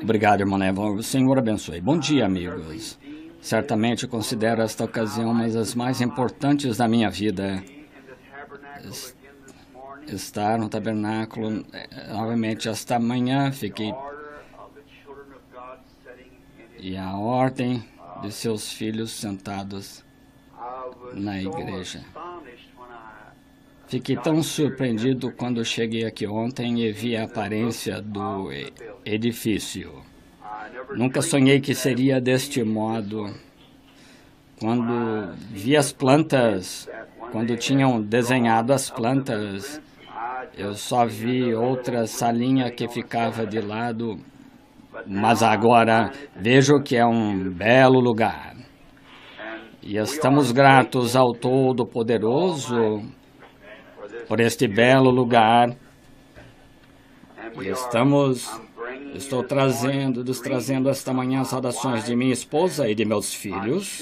Obrigado, irmão Neville. O Senhor abençoe. Bom dia, amigos. Certamente considero esta ocasião uma das mais importantes da minha vida. Estar no tabernáculo novamente esta manhã. Fiquei... E a ordem de seus filhos sentados na igreja. Fiquei tão surpreendido quando cheguei aqui ontem e vi a aparência do edifício. Nunca sonhei que seria deste modo. Quando vi as plantas, quando tinham desenhado as plantas, eu só vi outra salinha que ficava de lado, mas agora vejo que é um belo lugar. E estamos gratos ao Todo-Poderoso por este belo lugar. E estou trazendo esta manhã saudações de minha esposa e de meus filhos,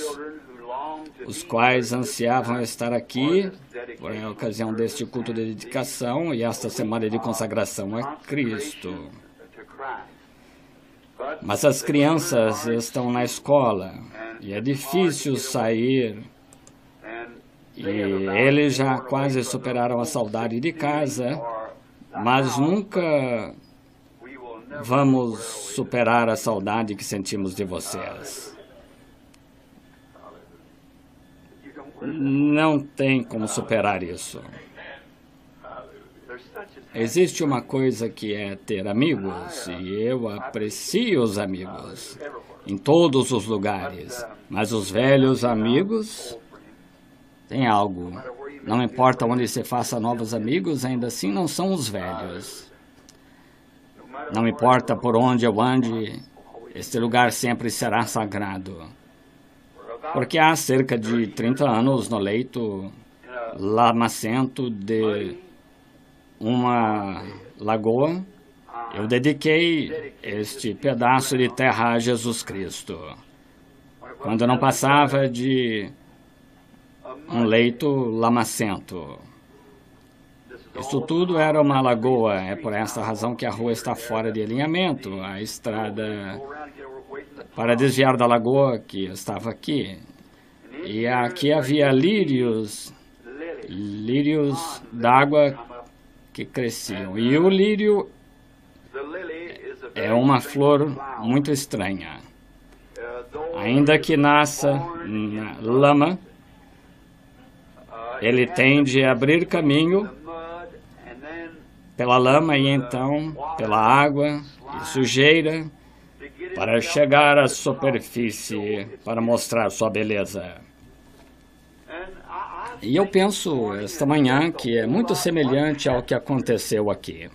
os quais ansiavam estar aqui por ocasião deste culto de dedicação e esta semana de consagração a Cristo. Mas as crianças estão na escola e é difícil sair. E eles já quase superaram a saudade de casa, mas nunca vamos superar a saudade que sentimos de vocês. Não tem como superar isso. Existe uma coisa que é ter amigos, e eu aprecio os amigos em todos os lugares, mas os velhos amigos... Tem algo. Não importa onde você faça novos amigos, ainda assim não são os velhos. Não importa por onde eu ande, este lugar sempre será sagrado. Porque há cerca de 30 anos, no leito lamacento de uma lagoa, eu dediquei este pedaço de terra a Jesus Cristo. Quando não passava de um leito lamacento. Isso tudo era uma lagoa. É por essa razão que a rua está fora de alinhamento. A estrada para desviar da lagoa que estava aqui. E aqui havia lírios d'água que cresciam. E o lírio é uma flor muito estranha. Ainda que nasça na lama, ele tende a abrir caminho pela lama e então pela água e sujeira para chegar à superfície para mostrar sua beleza. E eu penso esta manhã que é muito semelhante ao que aconteceu aqui.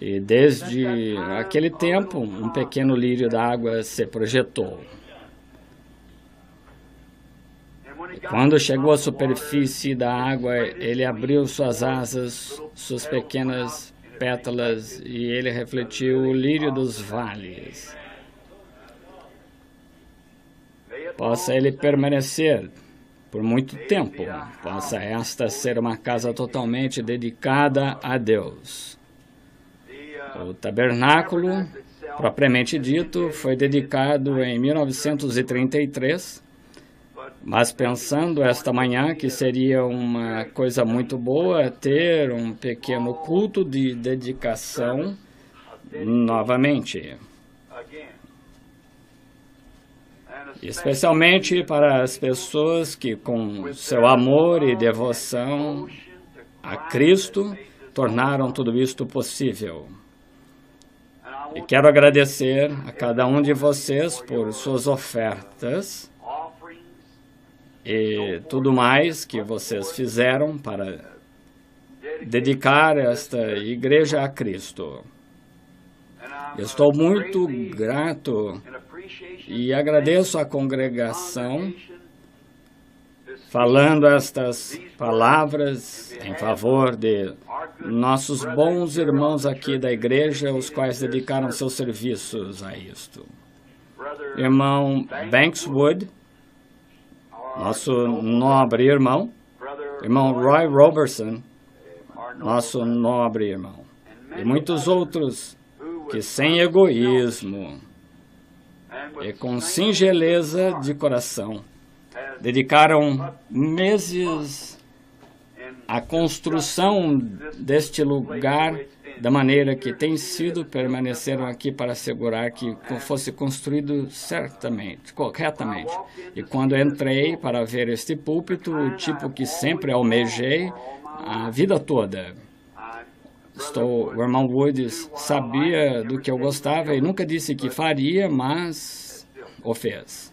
E desde aquele tempo, um pequeno lírio d'água se projetou. Quando chegou à superfície da água, ele abriu suas asas, suas pequenas pétalas, e ele refletiu o lírio dos vales. Possa ele permanecer por muito tempo. Possa esta ser uma casa totalmente dedicada a Deus. O tabernáculo, propriamente dito, foi dedicado em 1933, mas pensando esta manhã que seria uma coisa muito boa ter um pequeno culto de dedicação novamente. Especialmente para as pessoas que, com seu amor e devoção a Cristo, tornaram tudo isto possível. E quero agradecer a cada um de vocês por suas ofertas e tudo mais que vocês fizeram para dedicar esta igreja a Cristo. Estou muito grato e agradeço à congregação falando estas palavras em favor de nossos bons irmãos aqui da igreja, os quais dedicaram seus serviços a isto. Irmão Bankswood, nosso nobre irmão, irmão Roy Robertson, nosso nobre irmão, e muitos outros que sem egoísmo e com singeleza de coração dedicaram meses à construção deste lugar da maneira que tem sido, permaneceram aqui para assegurar que fosse construído certamente, corretamente. E quando entrei para ver este púlpito, o tipo que sempre almejei a vida toda, o irmão Woods sabia do que eu gostava e nunca disse que faria, mas o fez.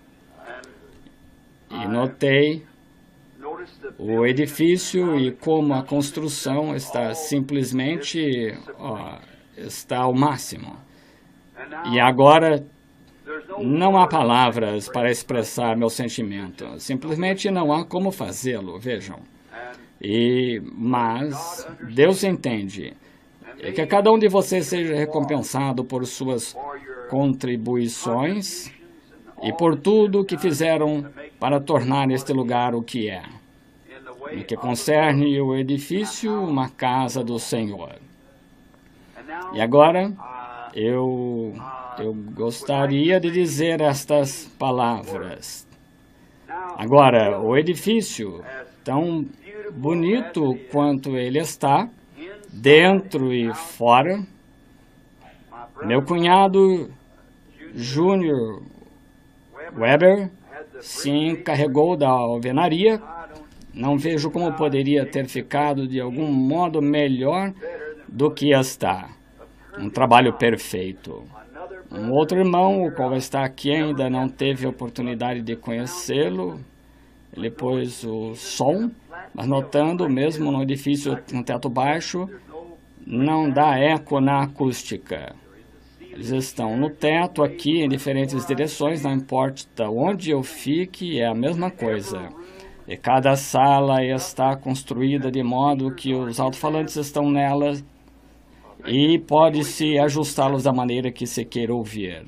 E notei o edifício e como a construção está simplesmente está ao máximo. E agora não há palavras para expressar meu sentimento. Simplesmente não há como fazê-lo, vejam. Mas Deus entende. E que cada um de vocês seja recompensado por suas contribuições e por tudo que fizeram para tornar este lugar o que é. No que concerne o edifício, uma casa do Senhor. E agora, eu gostaria de dizer estas palavras. Agora, o edifício, tão bonito quanto ele está, dentro e fora, meu cunhado Júnior Weber se encarregou da alvenaria. Não vejo como poderia ter ficado de algum modo melhor do que está. Um trabalho perfeito. Um outro irmão, o qual está aqui, ainda não teve a oportunidade de conhecê-lo. Ele pôs o som, mas notando, mesmo no edifício com teto baixo, não dá eco na acústica. Eles estão no teto, aqui, em diferentes direções, não importa onde eu fique, é a mesma coisa. E cada sala está construída de modo que os alto-falantes estão nelas e pode-se ajustá-los da maneira que se queira ouvir.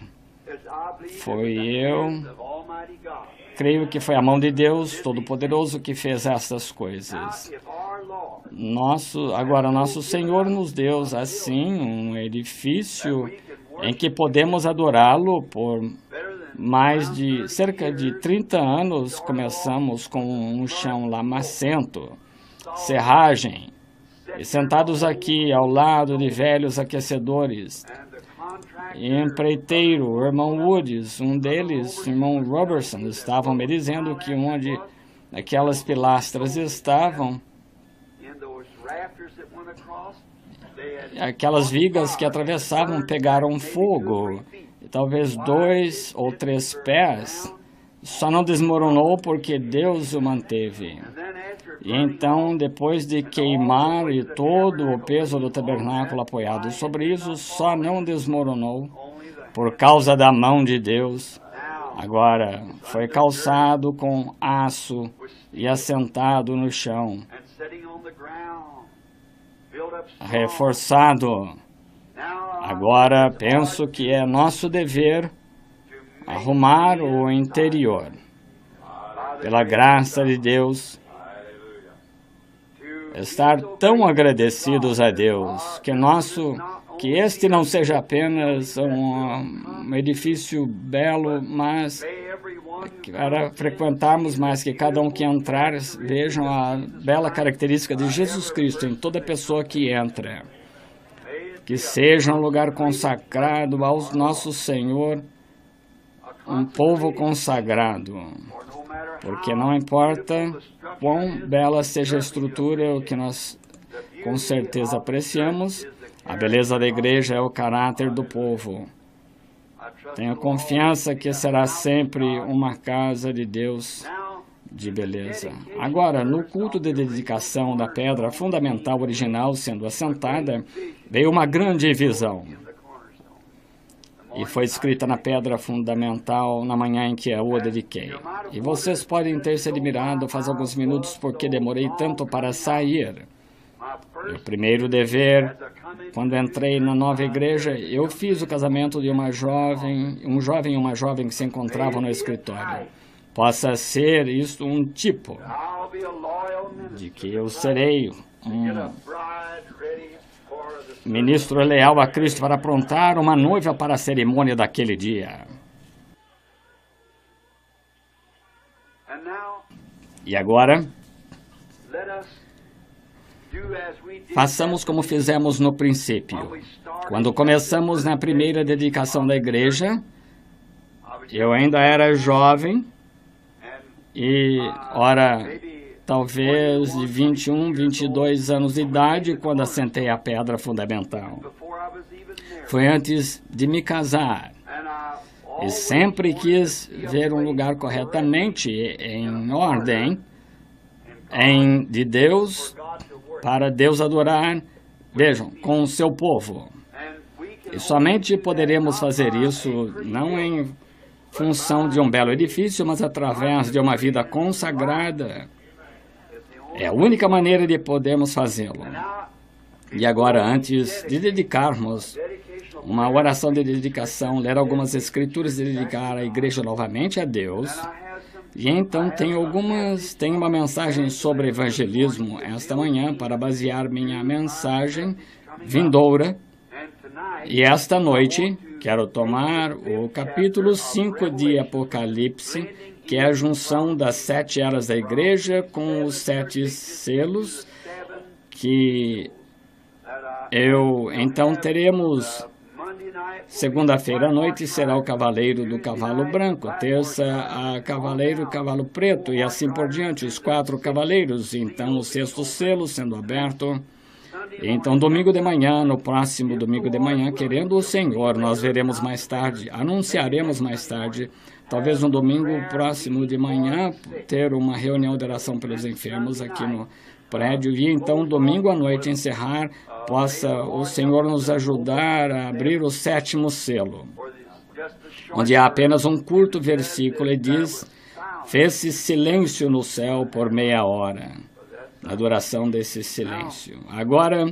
Creio que foi a mão de Deus Todo-Poderoso que fez essas coisas. Agora, nosso Senhor nos deu, assim, um edifício em que podemos adorá-lo por mais de cerca de 30 anos. Começamos com um chão lamacento, serragem, e sentados aqui ao lado de velhos aquecedores. E empreiteiro, o irmão Woods, um deles, o irmão Robertson, estavam me dizendo que onde aquelas pilastras estavam, aquelas vigas que atravessavam pegaram fogo. E talvez 2 ou 3 pés, só não desmoronou porque Deus o manteve. E então, depois de queimar e todo o peso do tabernáculo apoiado sobre isso, só não desmoronou por causa da mão de Deus. Agora, foi calçado com aço e assentado no chão, reforçado. Agora, penso que é nosso dever arrumar o interior. Pela graça de Deus, estar tão agradecidos a Deus, que este não seja apenas um edifício belo, mas para frequentarmos mais, que cada um que entrar vejam a bela característica de Jesus Cristo em toda pessoa que entra. Que seja um lugar consagrado ao nosso Senhor, um povo consagrado. Porque não importa quão bela seja a estrutura, o que nós com certeza apreciamos, a beleza da igreja é o caráter do povo. Tenho confiança que será sempre uma casa de Deus de beleza. Agora, no culto de dedicação da pedra fundamental original sendo assentada, veio uma grande visão. E foi escrita na pedra fundamental na manhã em que eu o dediquei. E vocês podem ter se admirado faz alguns minutos porque demorei tanto para sair. Meu primeiro dever, quando entrei na nova igreja, eu fiz o casamento de um jovem e uma jovem que se encontravam no escritório. Possa ser isto um tipo de que eu serei ministro leal a Cristo para aprontar uma noiva para a cerimônia daquele dia. E agora, façamos como fizemos no princípio. Quando começamos na primeira dedicação da igreja, eu ainda era jovem e, ora, talvez de 21, 22 anos de idade, quando assentei a pedra fundamental. Foi antes de me casar. E sempre quis ver um lugar corretamente, em ordem, de Deus, para Deus adorar, vejam, com o seu povo. E somente poderemos fazer isso não em função de um belo edifício, mas através de uma vida consagrada. É a única maneira de podermos fazê-lo. E agora, antes de dedicarmos uma oração de dedicação, ler algumas escrituras e dedicar a igreja novamente a Deus. E então tenho uma mensagem sobre evangelismo esta manhã para basear minha mensagem vindoura. E esta noite quero tomar o capítulo 5 de Apocalipse, que é a junção das 7 eras da igreja com os 7 selos, que então teremos. Segunda-feira à noite será o cavaleiro do cavalo branco, terça a cavaleiro cavalo preto e assim por diante, os 4 cavaleiros, então o 6º selo sendo aberto. Então domingo de manhã, no próximo domingo de manhã, querendo o Senhor, nós veremos mais tarde, anunciaremos mais tarde, talvez no domingo próximo de manhã, ter uma reunião de oração pelos enfermos aqui no prédio e então domingo à noite encerrar, possa o Senhor nos ajudar a abrir o 7º selo, onde há apenas um curto versículo e diz: fez-se silêncio no céu por meia hora, na duração desse silêncio. Agora,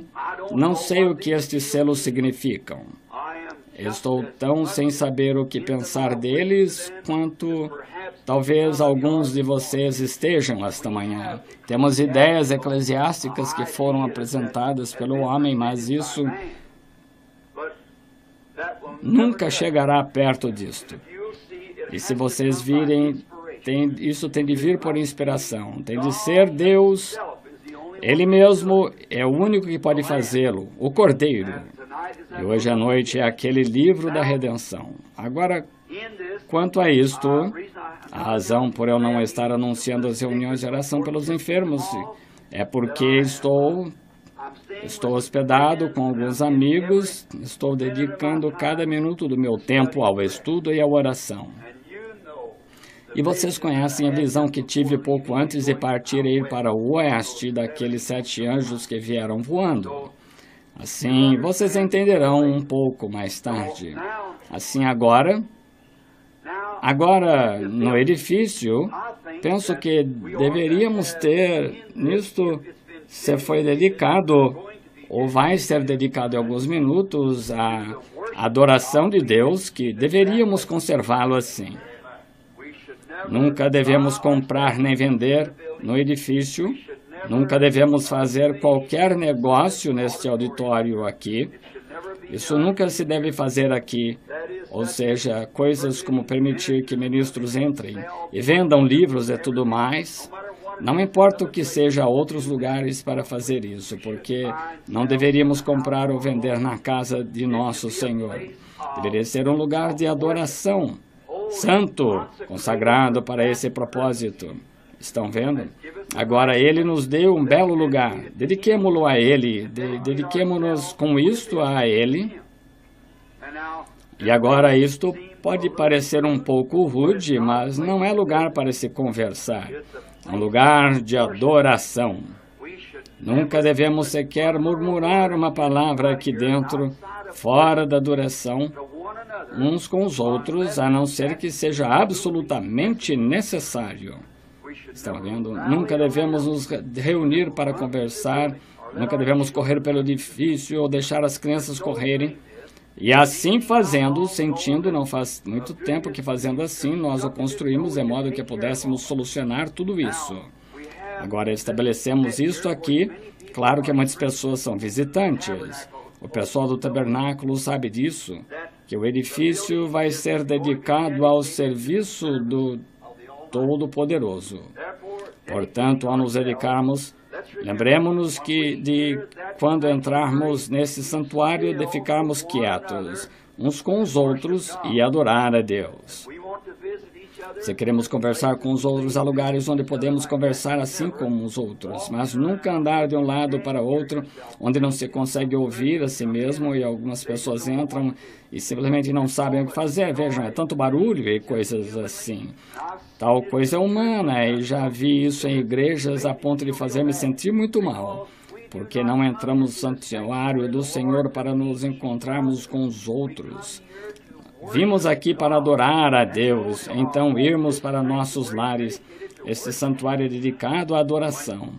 não sei o que estes selos significam. Estou tão sem saber o que pensar deles quanto talvez alguns de vocês estejam esta manhã. Temos ideias eclesiásticas que foram apresentadas pelo homem, mas isso nunca chegará perto disto. E se vocês virem, isso tem de vir por inspiração, tem de ser Deus. Ele mesmo é o único que pode fazê-lo, o Cordeiro. E hoje à noite é aquele livro da redenção. Agora, quanto a isto, a razão por eu não estar anunciando as reuniões de oração pelos enfermos é porque estou hospedado com alguns amigos, estou dedicando cada minuto do meu tempo ao estudo e à oração. E vocês conhecem a visão que tive pouco antes de partir e ir para o oeste daqueles 7 anjos que vieram voando. Assim, vocês entenderão um pouco mais tarde. Assim, agora, no edifício, penso que deveríamos ter nisto, se foi dedicado, ou vai ser dedicado em alguns minutos, à adoração de Deus, que deveríamos conservá-lo assim. Nunca devemos comprar nem vender no edifício. Nunca devemos fazer qualquer negócio neste auditório aqui. Isso nunca se deve fazer aqui. Ou seja, coisas como permitir que ministros entrem e vendam livros e tudo mais. Não importa o que seja outros lugares para fazer isso, porque não deveríamos comprar ou vender na casa de nosso Senhor. Deveria ser um lugar de adoração, santo, consagrado para esse propósito. Estão vendo? Agora Ele nos deu um belo lugar. Dediquemo-lo a Ele. Dediquemo-nos com isto a Ele. E agora isto pode parecer um pouco rude, mas não é lugar para se conversar. É um lugar de adoração. Nunca devemos sequer murmurar uma palavra aqui dentro, fora da adoração, uns com os outros, a não ser que seja absolutamente necessário. Estão vendo? Nunca devemos nos reunir para conversar, nunca devemos correr pelo edifício ou deixar as crianças correrem. E assim fazendo, sentindo, não faz muito tempo que fazendo assim, nós o construímos de modo que pudéssemos solucionar tudo isso. Agora estabelecemos isto aqui. Claro que muitas pessoas são visitantes. O pessoal do tabernáculo sabe disso, que o edifício vai ser dedicado ao serviço do Todo-Poderoso. Portanto, ao nos dedicarmos, lembremos-nos de quando entrarmos nesse santuário, de ficarmos quietos uns com os outros e adorar a Deus. Se queremos conversar com os outros, há lugares onde podemos conversar assim como os outros, mas nunca andar de um lado para outro, onde não se consegue ouvir a si mesmo e algumas pessoas entram e simplesmente não sabem o que fazer. Vejam, é tanto barulho e coisas assim. Tal coisa é humana, e já vi isso em igrejas a ponto de fazer-me sentir muito mal, porque não entramos no santuário do Senhor para nos encontrarmos com os outros. Vimos aqui para adorar a Deus, então irmos para nossos lares. Este santuário é dedicado à adoração.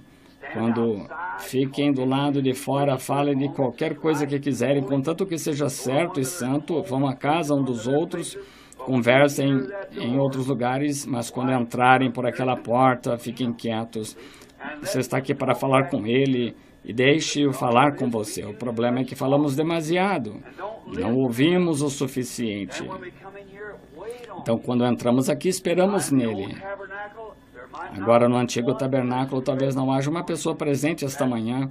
Quando fiquem do lado de fora, falem de qualquer coisa que quiserem, contanto que seja certo e santo, vão à casa um dos outros, conversem em outros lugares, mas quando entrarem por aquela porta, fiquem quietos. Você está aqui para falar com ele e deixe-o falar com você. O problema é que falamos demasiado, não ouvimos o suficiente. Então, quando entramos aqui, esperamos nele. Agora, no antigo tabernáculo, talvez não haja uma pessoa presente esta manhã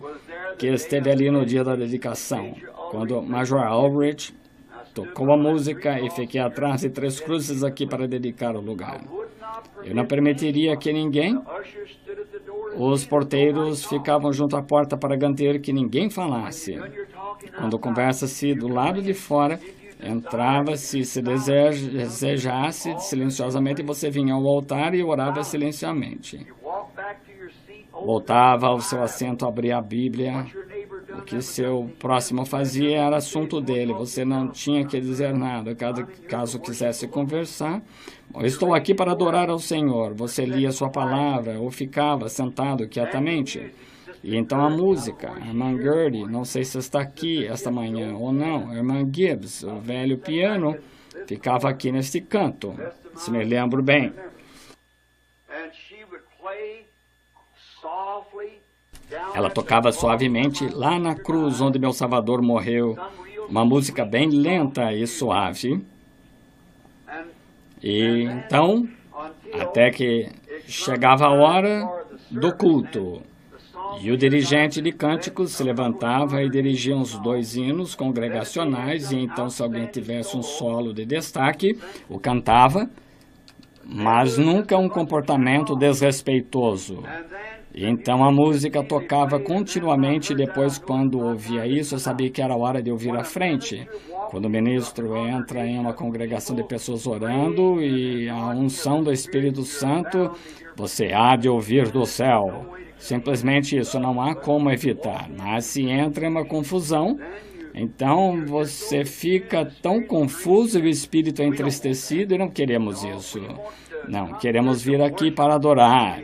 que esteve ali no dia da dedicação, quando Major Albrecht tocou a música e fiquei atrás de 3 cruzes aqui para dedicar o lugar. Eu não permitiria que ninguém... Os porteiros ficavam junto à porta para garantir que ninguém falasse. Quando conversa-se do lado de fora, entrava-se, se desejasse, silenciosamente, você vinha ao altar e orava silenciosamente. Voltava ao seu assento, abria a Bíblia. O que seu próximo fazia era assunto dele. Você não tinha que dizer nada. Caso quisesse conversar, eu estou aqui para adorar ao Senhor. Você lia sua palavra ou ficava sentado quietamente. E então a música, a irmã Gertie, não sei se está aqui esta manhã ou não, a irmã Gibbs, o velho piano, ficava aqui neste canto, se me lembro bem. Ela tocava suavemente lá na cruz onde meu Salvador morreu, uma música bem lenta e suave. E então, até que chegava a hora do culto, e o dirigente de cânticos se levantava e dirigia uns 2 hinos congregacionais, e então, se alguém tivesse um solo de destaque, o cantava, mas nunca um comportamento desrespeitoso. E então a música tocava continuamente, e depois, quando ouvia isso, eu sabia que era hora de ouvir à frente. Quando o ministro entra em uma congregação de pessoas orando e a unção do Espírito Santo, você há de ouvir do céu. Simplesmente isso, não há como evitar. Mas se entra em uma confusão, então você fica tão confuso e o espírito é entristecido, e não queremos isso. Não, queremos vir aqui para adorar.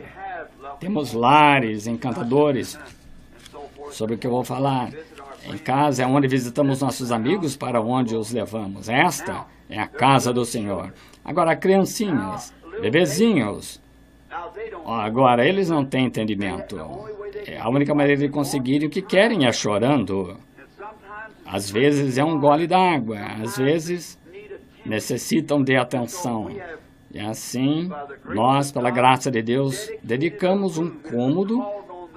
Temos lares encantadores, sobre o que eu vou falar. Em casa é onde visitamos nossos amigos, para onde os levamos. Esta é a casa do Senhor. Agora, criancinhas, bebezinhos, agora eles não têm entendimento. A única maneira de conseguirem o que querem é chorando. Às vezes é um gole d'água, às vezes necessitam de atenção. E assim, nós, pela graça de Deus, dedicamos um cômodo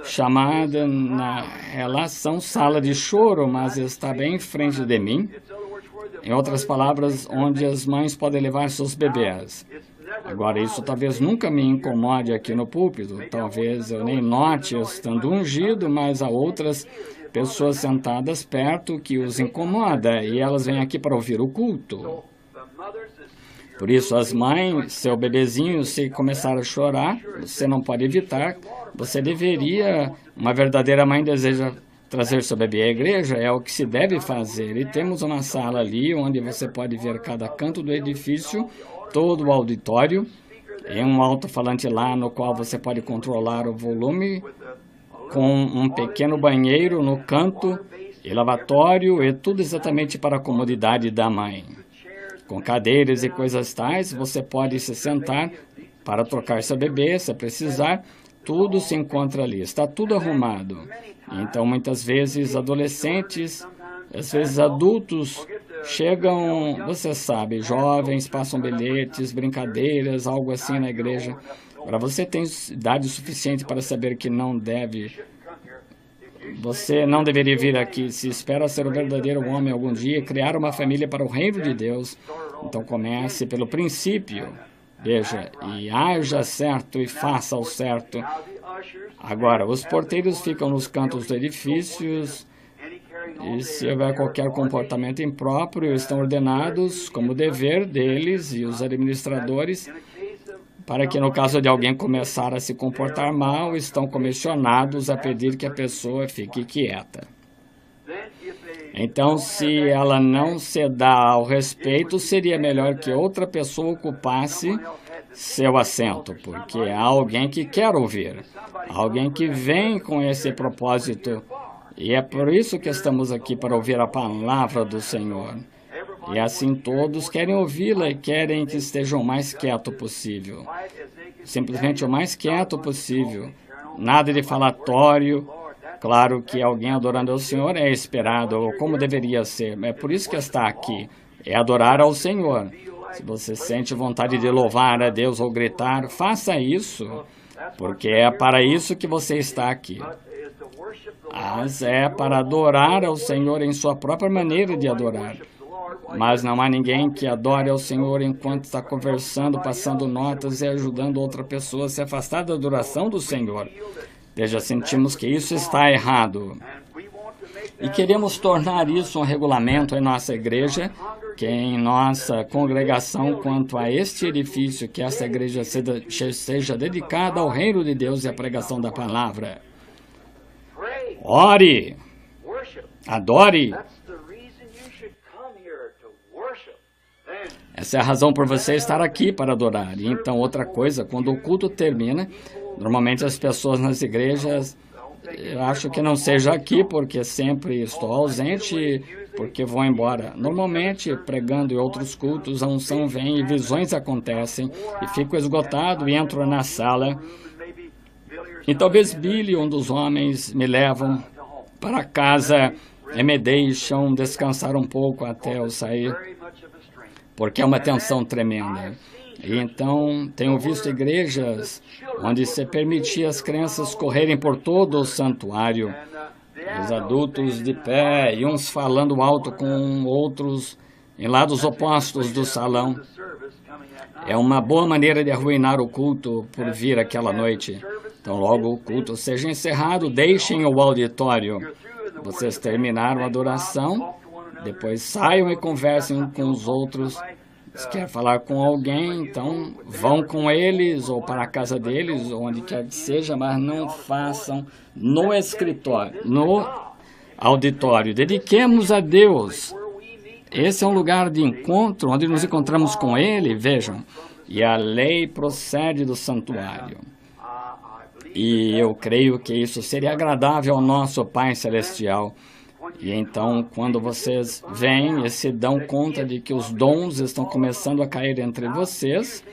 chamado na relação sala de choro, mas está bem em frente de mim. Em outras palavras, onde as mães podem levar seus bebês. Agora, isso talvez nunca me incomode aqui no púlpito, talvez eu nem note estando ungido, mas há outras pessoas sentadas perto que os incomoda, e elas vêm aqui para ouvir o culto. Por isso, as mães, seu bebezinho, se começar a chorar, você não pode evitar. Você deveria, uma verdadeira mãe deseja trazer seu bebê à igreja, é o que se deve fazer. E temos uma sala ali, onde você pode ver cada canto do edifício, todo o auditório, e um alto-falante lá no qual você pode controlar o volume, com um pequeno banheiro no canto, e lavatório, e tudo exatamente para a comodidade da mãe. Com cadeiras e coisas tais, você pode se sentar para trocar seu bebê, se precisar. Tudo se encontra ali, está tudo arrumado. Então, muitas vezes, adolescentes Às vezes adultos chegam, você sabe, jovens, passam bilhetes, brincadeiras, algo assim na igreja. Agora, você tem idade suficiente para saber que você não deveria vir aqui. Se espera ser o verdadeiro homem algum dia, criar uma família para o reino de Deus, então comece pelo princípio. Veja, e haja certo e faça o certo. Agora, os porteiros ficam nos cantos dos edifícios e se houver qualquer comportamento impróprio, estão ordenados como dever deles e os administradores para que, no caso de alguém começar a se comportar mal, estão comissionados a pedir que a pessoa fique quieta. Então, se ela não se dá ao respeito, seria melhor que outra pessoa ocupasse seu assento, porque há alguém que quer ouvir, alguém que vem com esse propósito, e é por isso que estamos aqui, para ouvir a palavra do Senhor. E assim todos querem ouvi-la e querem que estejam o mais quieto possível. Simplesmente o mais quieto possível. Nada de falatório. Claro que alguém adorando ao Senhor é esperado, ou como deveria ser. É por isso que está aqui. É adorar ao Senhor. Se você sente vontade de louvar a Deus ou gritar, faça isso, porque é para isso que você está aqui. Mas é para adorar ao Senhor em sua própria maneira de adorar. Mas não há ninguém que adore ao Senhor enquanto está conversando, passando notas e ajudando outra pessoa a se afastar da adoração do Senhor. Veja, sentimos que isso está errado. E queremos tornar isso um regulamento em nossa igreja, que em nossa congregação, quanto a este edifício, que esta igreja seja dedicada ao reino de Deus e à pregação da palavra. Ore, adore. Essa é a razão por você estar aqui, para adorar. E então, outra coisa, quando o culto termina, normalmente as pessoas nas igrejas, eu acho que não seja aqui, porque sempre estou ausente, porque vou embora. Normalmente, pregando em outros cultos, a unção vem e visões acontecem, e fico esgotado e entro na sala. E talvez Billy, um dos homens, me levam para casa e me deixam descansar um pouco até eu sair, porque é uma tensão tremenda. E então, tenho visto igrejas onde se permitia as crianças correrem por todo o santuário, os adultos de pé e uns falando alto com outros em lados opostos do salão. É uma boa maneira de arruinar o culto por vir aquela noite. Então, logo o culto seja encerrado, deixem o auditório. Vocês terminaram a adoração, depois saiam e conversem com os outros. Se quer falar com alguém, então vão com eles ou para a casa deles, ou onde quer que seja, mas não façam no escritório, no auditório. Dediquemos a Deus. Esse é um lugar de encontro, onde nos encontramos com Ele, vejam. E a lei procede do santuário. E eu creio que isso seria agradável ao nosso Pai Celestial. E então, quando vocês vêm e se dão conta de que os dons estão começando a cair entre vocês,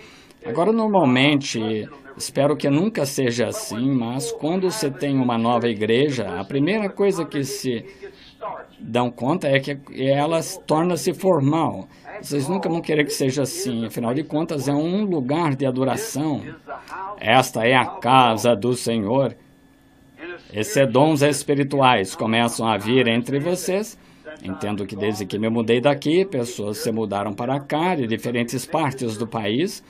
agora normalmente, espero que nunca seja assim, mas quando você tem uma nova igreja, a primeira coisa que se dão conta é que ela torna-se formal. Vocês nunca vão querer que seja assim, afinal de contas é um lugar de adoração. Esta é a casa do Senhor. Esses dons espirituais começam a vir entre vocês. Entendo que desde que me mudei daqui, pessoas se mudaram para cá, de diferentes partes do país,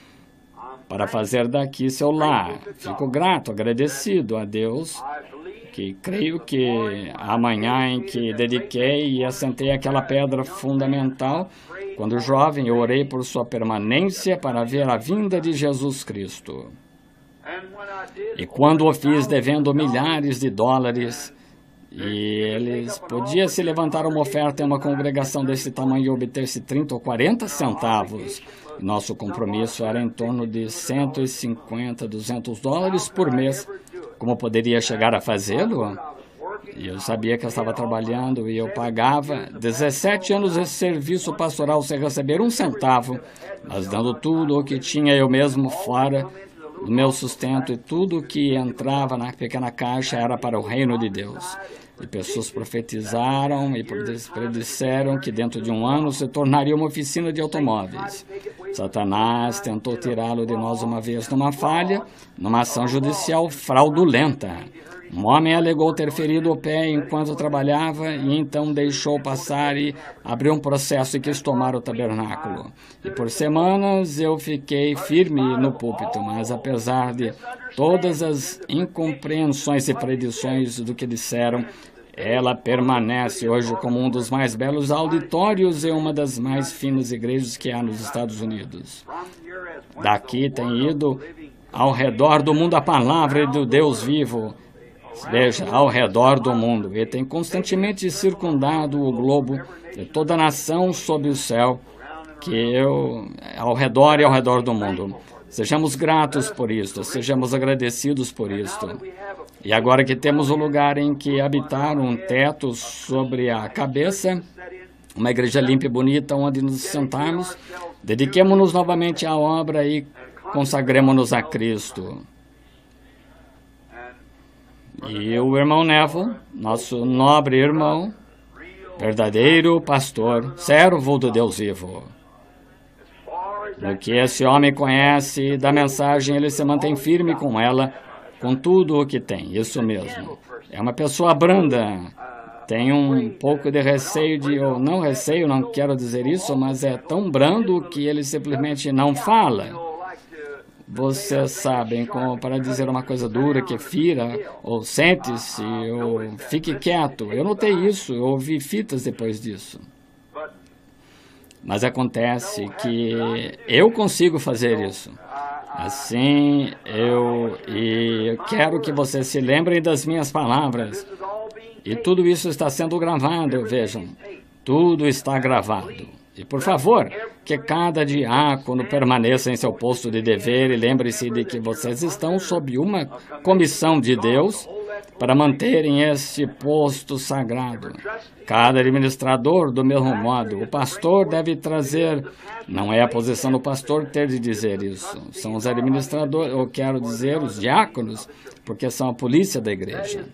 para fazer daqui seu lar. Fico grato, agradecido a Deus, que creio que amanhã em que dediquei e assentei aquela pedra fundamental, quando jovem, eu orei por sua permanência para ver a vinda de Jesus Cristo. E quando o fiz devendo milhares de dólares, e eles podiam se levantar uma oferta em uma congregação desse tamanho e obter-se 30 ou 40 centavos. Nosso compromisso era em torno de 150, 200 dólares por mês. Como poderia chegar a fazê-lo? E eu sabia que eu estava trabalhando e eu pagava 17 anos de serviço pastoral sem receber um centavo, mas dando tudo o que tinha eu mesmo fora do meu sustento, e tudo que entrava na pequena caixa era para o reino de Deus. E pessoas profetizaram e predisseram que dentro de um ano se tornaria uma oficina de automóveis. Satanás tentou tirá-lo de nós uma vez numa falha, numa ação judicial fraudulenta. Um homem alegou ter ferido o pé enquanto trabalhava e então deixou passar e abriu um processo e quis tomar o tabernáculo. E por semanas eu fiquei firme no púlpito, mas apesar de todas as incompreensões e predições do que disseram, ela permanece hoje como um dos mais belos auditórios e uma das mais finas igrejas que há nos Estados Unidos. Daqui tem ido ao redor do mundo a palavra do Deus vivo. Veja, ao redor do mundo. E tem constantemente circundado o globo de toda a nação sob o céu, ao redor e ao redor do mundo. Sejamos gratos por isto, sejamos agradecidos por isto. E agora que temos o lugar em que habitar, um teto sobre a cabeça, uma igreja limpa e bonita onde nos sentarmos, dediquemo-nos novamente à obra e consagremos-nos a Cristo. E o irmão Neville, nosso nobre irmão, verdadeiro pastor, servo do Deus vivo. No que esse homem conhece da mensagem, ele se mantém firme com ela, com tudo o que tem, isso mesmo. É uma pessoa branda, tem um pouco de receio ou não receio, não quero dizer isso, mas é tão brando que ele simplesmente não fala. Vocês sabem, como para dizer uma coisa dura que fira, ou sente-se, ou fique quieto. Eu notei isso, eu ouvi fitas depois disso. Mas acontece que eu consigo fazer isso. Assim, eu quero que vocês se lembrem das minhas palavras. E tudo isso está sendo gravado, vejam. Tudo está gravado. E, por favor, que cada diácono permaneça em seu posto de dever e lembre-se de que vocês estão sob uma comissão de Deus para manterem este posto sagrado. Cada administrador, do mesmo modo, o pastor deve trazer, não é a posição do pastor ter de dizer isso, são os administradores, eu quero dizer os diáconos, porque são a polícia da igreja.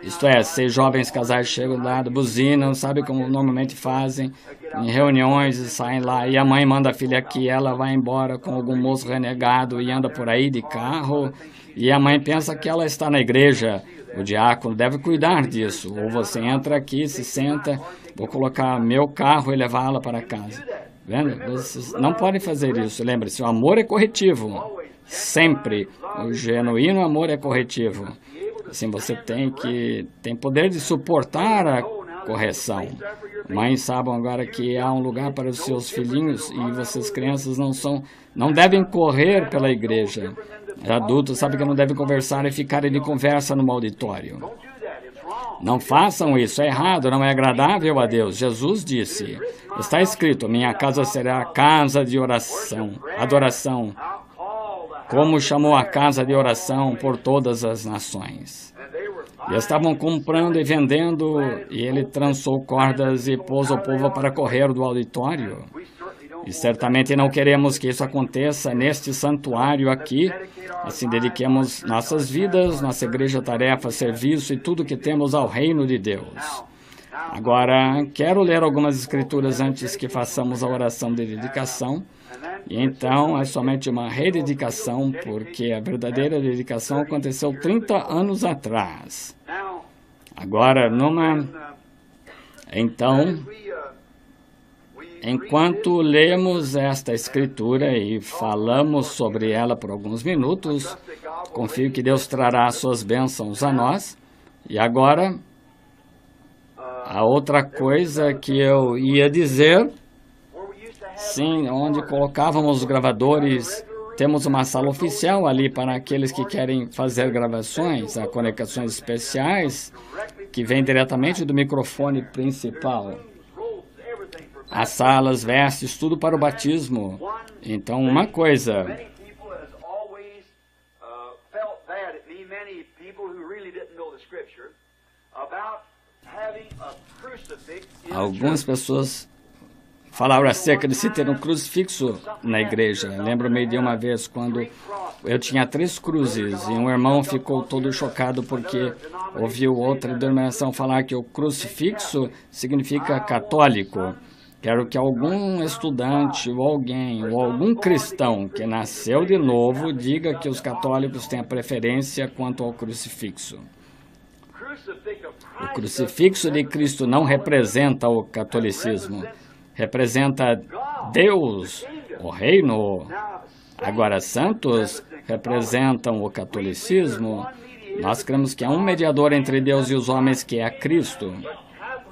Isto é, se jovens casais chegam lá, buzinam, sabe como normalmente fazem, em reuniões e saem lá, e a mãe manda a filha aqui, ela vai embora com algum moço renegado e anda por aí de carro, e a mãe pensa que ela está na igreja. O diácono deve cuidar disso. Ou você entra aqui, se senta, vou colocar meu carro e levá-la para casa. Vendo? Vocês não podem fazer isso. Lembre-se, o amor é corretivo. Sempre. O genuíno amor é corretivo. Assim, você tem poder de suportar a correção. Mães sabem agora que há um lugar para os seus filhinhos e vocês crianças não devem correr pela igreja. Adultos sabem que não devem conversar e ficarem de conversa no auditório. Não façam isso, é errado, não é agradável a Deus. Jesus disse, está escrito, minha casa será casa de oração, adoração, como chamou a casa de oração por todas as nações. E estavam comprando e vendendo, e ele trançou cordas e pôs o povo para correr do auditório. E certamente não queremos que isso aconteça neste santuário aqui. Assim, dediquemos nossas vidas, nossa igreja, tarefa, serviço e tudo que temos ao reino de Deus. Agora, quero ler algumas escrituras antes que façamos a oração de dedicação. E então, é somente uma rededicação, porque a verdadeira dedicação aconteceu 30 anos atrás. Agora, Então, enquanto lemos esta escritura e falamos sobre ela por alguns minutos, confio que Deus trará suas bênçãos a nós. E agora, a outra coisa que eu ia dizer, sim, onde colocávamos os gravadores, temos uma sala oficial ali para aqueles que querem fazer gravações, há conexões especiais que vêm diretamente do microfone principal. As salas, vestes, tudo para o batismo. Então, uma coisa. Algumas pessoas falaram acerca de se ter um crucifixo na igreja. Lembro-me de uma vez quando eu tinha 3 cruzes e um irmão ficou todo chocado porque ouviu outra denominação falar que o crucifixo significa católico. Quero que algum estudante ou algum cristão que nasceu de novo diga que os católicos têm a preferência quanto ao crucifixo. O crucifixo de Cristo não representa o catolicismo, representa Deus, o reino. Agora, santos representam o catolicismo. Nós cremos que há um mediador entre Deus e os homens, que é Cristo.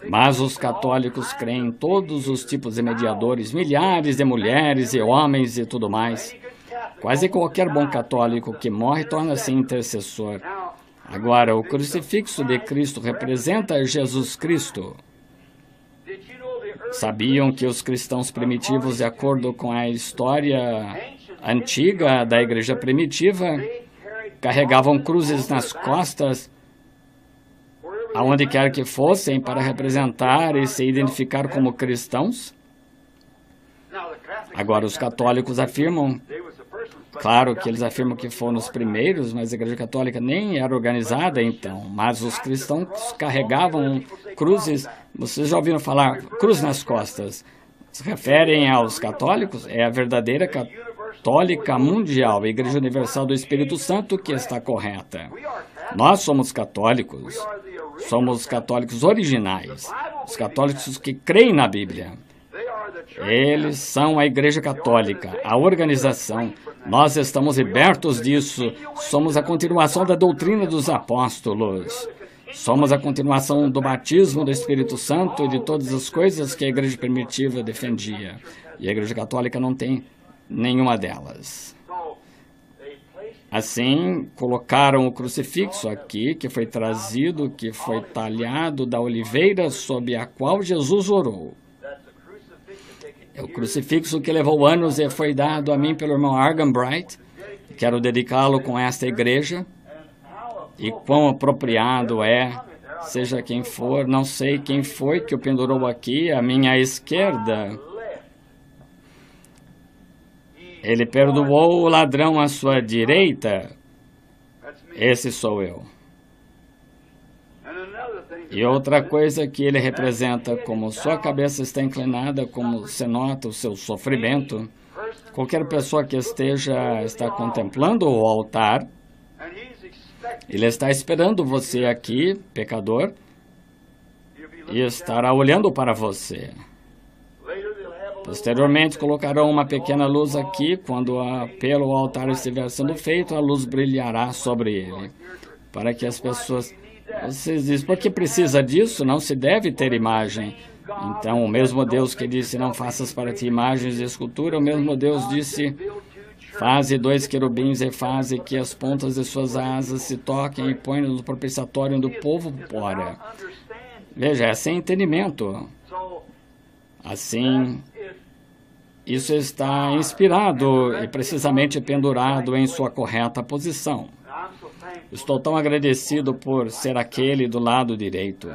Mas os católicos creem em todos os tipos de mediadores, milhares de mulheres e homens e tudo mais. Quase qualquer bom católico que morre torna-se intercessor. Agora, o crucifixo de Cristo representa Jesus Cristo. Sabiam que os cristãos primitivos, de acordo com a história antiga da igreja primitiva, carregavam cruzes nas costas, aonde quer que fossem, para representar e se identificar como cristãos? Agora, os católicos afirmam, claro que eles afirmam que foram os primeiros, mas a Igreja Católica nem era organizada então, mas os cristãos carregavam cruzes. Vocês já ouviram falar cruz nas costas? Se referem aos católicos? É a verdadeira católica mundial, a Igreja Universal do Espírito Santo, que está correta. Nós somos católicos originais, os católicos que creem na Bíblia. Eles são a Igreja Católica, a organização. Nós estamos libertos disso. Somos a continuação da doutrina dos apóstolos. Somos a continuação do batismo do Espírito Santo e de todas as coisas que a Igreja primitiva defendia. E a Igreja Católica não tem nenhuma delas. Assim, colocaram o crucifixo aqui, que foi trazido, que foi talhado da oliveira sob a qual Jesus orou. É o crucifixo que levou anos e foi dado a mim pelo irmão Arganbright. Quero dedicá-lo com esta igreja. E quão apropriado é, seja quem for, não sei quem foi que o pendurou aqui, à minha esquerda. Ele perdoou o ladrão à sua direita. Esse sou eu. E outra coisa que ele representa, como sua cabeça está inclinada, como se nota o seu sofrimento, qualquer pessoa que está contemplando o altar, ele está esperando você aqui, pecador, e estará olhando para você. Posteriormente, colocarão uma pequena luz aqui. Quando o apelo ao altar estiver sendo feito, a luz brilhará sobre ele, para que as pessoas... Vocês dizem, por que precisa disso? Não se deve ter imagem. Então, o mesmo Deus que disse, não faças para ti imagens de escultura, o mesmo Deus disse, faze 2 querubins e faze que as pontas de suas asas se toquem e põe no propiciatório do povo fora. Veja, é sem entendimento. Assim, isso está inspirado e precisamente pendurado em sua correta posição. Estou tão agradecido por ser aquele do lado direito.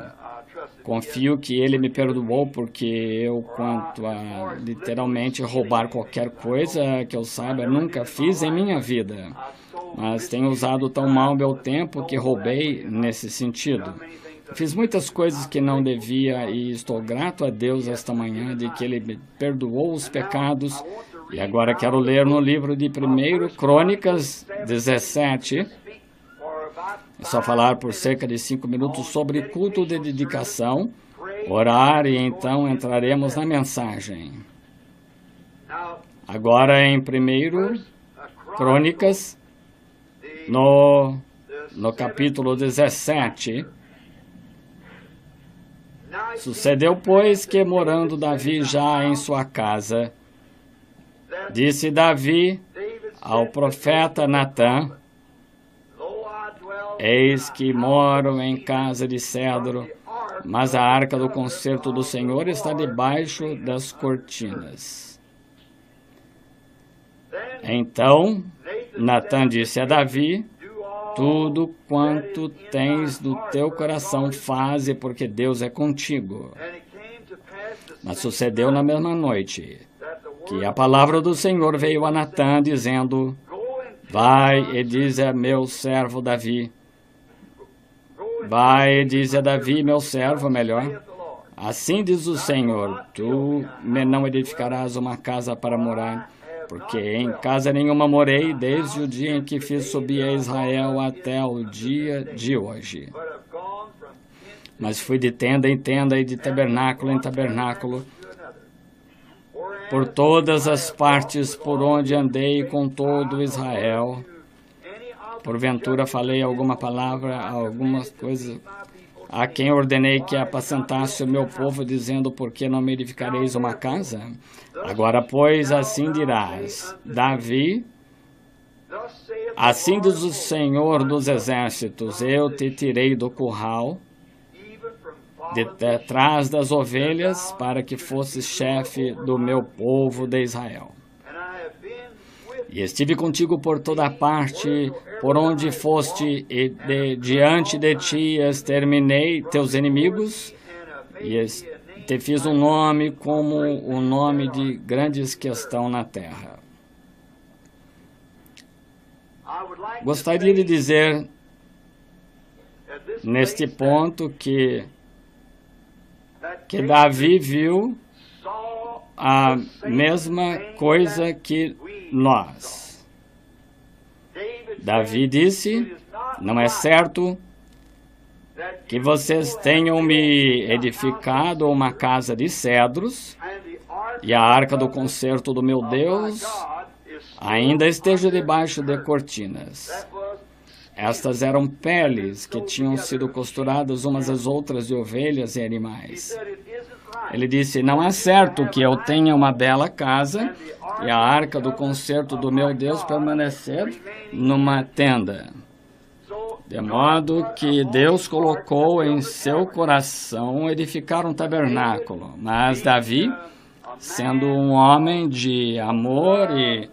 Confio que ele me perdoou porque eu, quanto a literalmente roubar qualquer coisa que eu saiba, nunca fiz em minha vida. Mas tenho usado tão mal meu tempo que roubei nesse sentido. Fiz muitas coisas que não devia e estou grato a Deus esta manhã de que Ele me perdoou os pecados. E agora quero ler no livro de 1 Crônicas 17. É só falar por cerca de 5 minutos sobre culto de dedicação, orar e então entraremos na mensagem. Agora em 1 Crônicas, no capítulo 17, sucedeu, pois, que morando Davi já em sua casa, disse Davi ao profeta Natã, eis que moro em casa de cedro, mas a arca do concerto do Senhor está debaixo das cortinas. Então Natã disse a Davi, tudo quanto tens do teu coração faze, porque Deus é contigo. Mas sucedeu na mesma noite que a palavra do Senhor veio a Natã, dizendo, vai e diz a meu servo Davi, Vai, diz a Davi, meu servo, melhor. Assim diz o Senhor, tu me não edificarás uma casa para morar, porque em casa nenhuma morei, desde o dia em que fiz subir a Israel até o dia de hoje. Mas fui de tenda em tenda e de tabernáculo em tabernáculo, por todas as partes por onde andei com todo Israel. Porventura falei alguma palavra, algumas coisas, a quem ordenei que apacentasse o meu povo, dizendo, por que não me edificareis uma casa? Agora, pois, assim dirás, Davi, assim diz o Senhor dos Exércitos, eu te tirei do curral, de detrás das ovelhas, para que fosses chefe do meu povo de Israel. E estive contigo por toda parte, por onde foste, e diante de ti exterminei teus inimigos, e te fiz um nome como o nome de grandes que estão na terra. Gostaria de dizer, neste ponto, que Davi viu a mesma coisa que nós. Davi disse, não é certo que vocês tenham me edificado uma casa de cedros e a arca do concerto do meu Deus ainda esteja debaixo de cortinas. Estas eram peles que tinham sido costuradas umas às outras de ovelhas e animais. Ele disse, não é certo que eu tenha uma bela casa e a arca do concerto do meu Deus permanecer numa tenda. De modo que Deus colocou em seu coração edificar um tabernáculo. Mas Davi, sendo um homem de amor e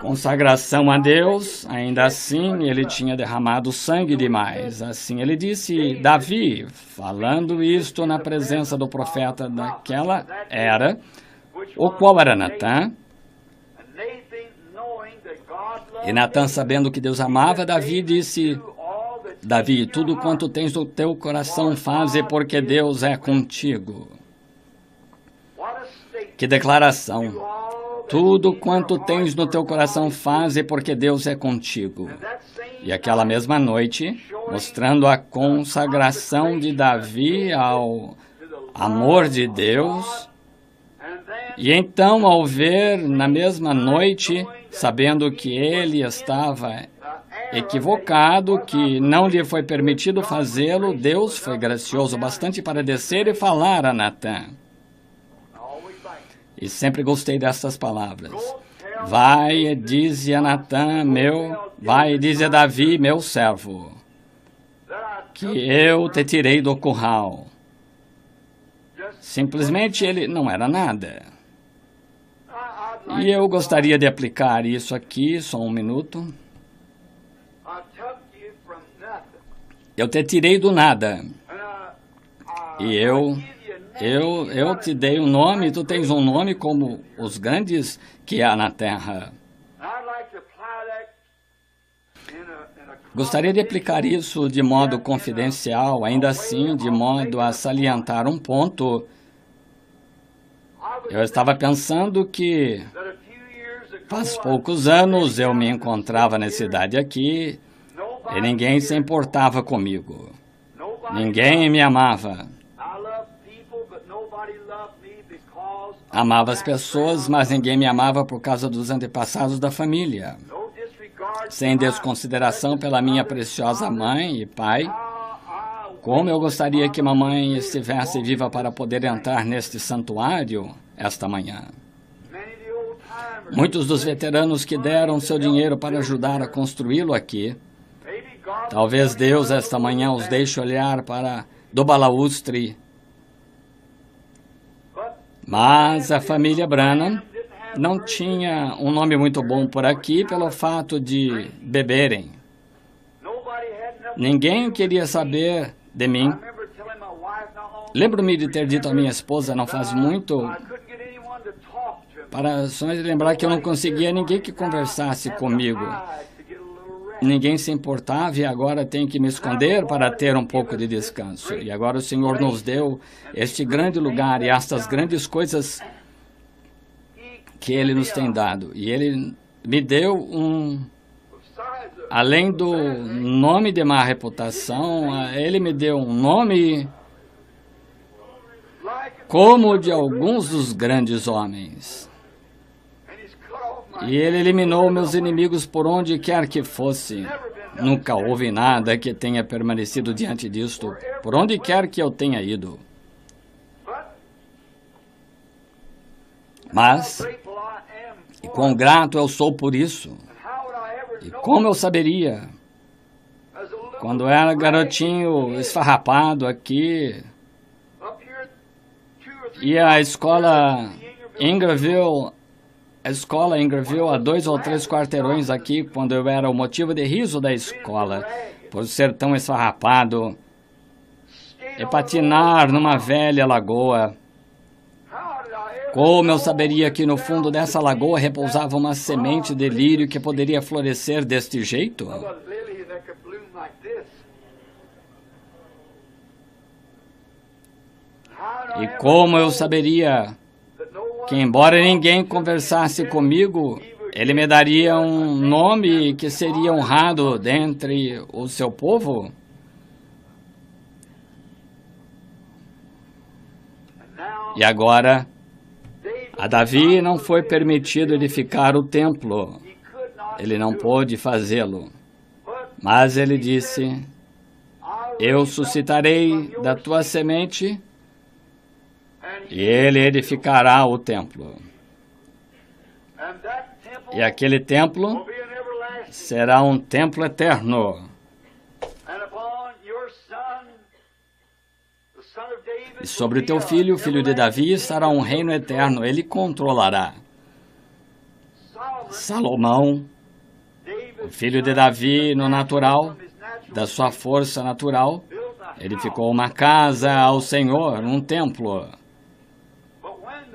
consagração a Deus, ainda assim ele tinha derramado sangue demais. Assim ele disse, Davi, falando isto na presença do profeta daquela era, o qual era Natã. E Natã, sabendo que Deus amava Davi, disse, Davi, tudo quanto tens no teu coração faze, porque Deus é contigo. Que declaração! Tudo quanto tens no teu coração faze, porque Deus é contigo. E aquela mesma noite, mostrando a consagração de Davi ao amor de Deus, e então, ao ver na mesma noite, sabendo que ele estava equivocado, que não lhe foi permitido fazê-lo, Deus foi gracioso bastante para descer e falar a Natã. E sempre gostei dessas palavras. Vai, dize a Natã, vai, dize a Davi, meu servo, que eu te tirei do curral. Simplesmente ele não era nada. E eu gostaria de aplicar isso aqui, só um minuto. Eu te tirei do nada. E eu te dei um nome, tu tens um nome como os grandes que há na terra. Gostaria de aplicar isso de modo confidencial, ainda assim, de modo a salientar um ponto. Eu estava pensando que faz poucos anos eu me encontrava na cidade aqui e ninguém se importava comigo. Ninguém me amava. Amava as pessoas, mas ninguém me amava por causa dos antepassados da família. Sem desconsideração pela minha preciosa mãe e pai. Como eu gostaria que mamãe estivesse viva para poder entrar neste santuário esta manhã. Muitos dos veteranos que deram seu dinheiro para ajudar a construí-lo aqui, talvez Deus esta manhã os deixe olhar para do balaústre. Mas a família Branham não tinha um nome muito bom por aqui pelo fato de beberem. Ninguém queria saber de mim. Lembro-me de ter dito à minha esposa, não faz muito, para só lembrar que eu não conseguia ninguém que conversasse comigo. ninguém se importava e agora tenho que me esconder para ter um pouco de descanso. E agora o Senhor nos deu este grande lugar e estas grandes coisas que Ele nos tem dado. E Ele me deu além do nome de má reputação, Ele me deu um nome como o de alguns dos grandes homens. E Ele eliminou meus inimigos por onde quer que fosse. Nunca houve nada que tenha permanecido diante disto, por onde quer que eu tenha ido. Mas, e quão grato eu sou por isso. E como eu saberia, quando eu era garotinho esfarrapado aqui, ia à escola Ingerville, a 2 ou 3 quarteirões aqui, quando eu era o motivo de riso da escola, por ser tão esfarrapado, e patinar numa velha lagoa. Como eu saberia que no fundo dessa lagoa repousava uma semente de lírio que poderia florescer deste jeito? E como eu saberia que, embora ninguém conversasse comigo, Ele me daria um nome que seria honrado dentre o seu povo? E agora, a Davi não foi permitido edificar o templo. Ele não pôde fazê-lo. Mas ele disse: eu suscitarei da tua semente e ele edificará o templo. E aquele templo será um templo eterno. E sobre o teu filho, o filho de Davi, estará um reino eterno. Ele controlará. Salomão, o filho de Davi no natural, da sua força natural, edificou uma casa ao Senhor, um templo.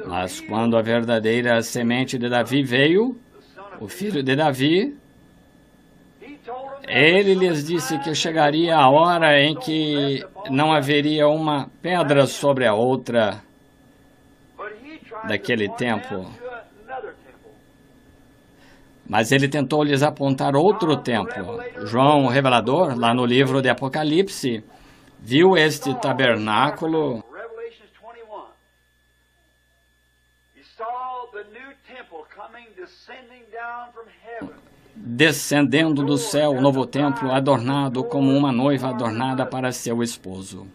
Mas quando a verdadeira semente de Davi veio, o filho de Davi, ele lhes disse que chegaria a hora em que não haveria uma pedra sobre a outra daquele templo. Mas ele tentou lhes apontar outro templo. João, o revelador, lá no livro de Apocalipse, viu este tabernáculo descendendo do céu, o novo templo adornado como uma noiva adornada para seu esposo.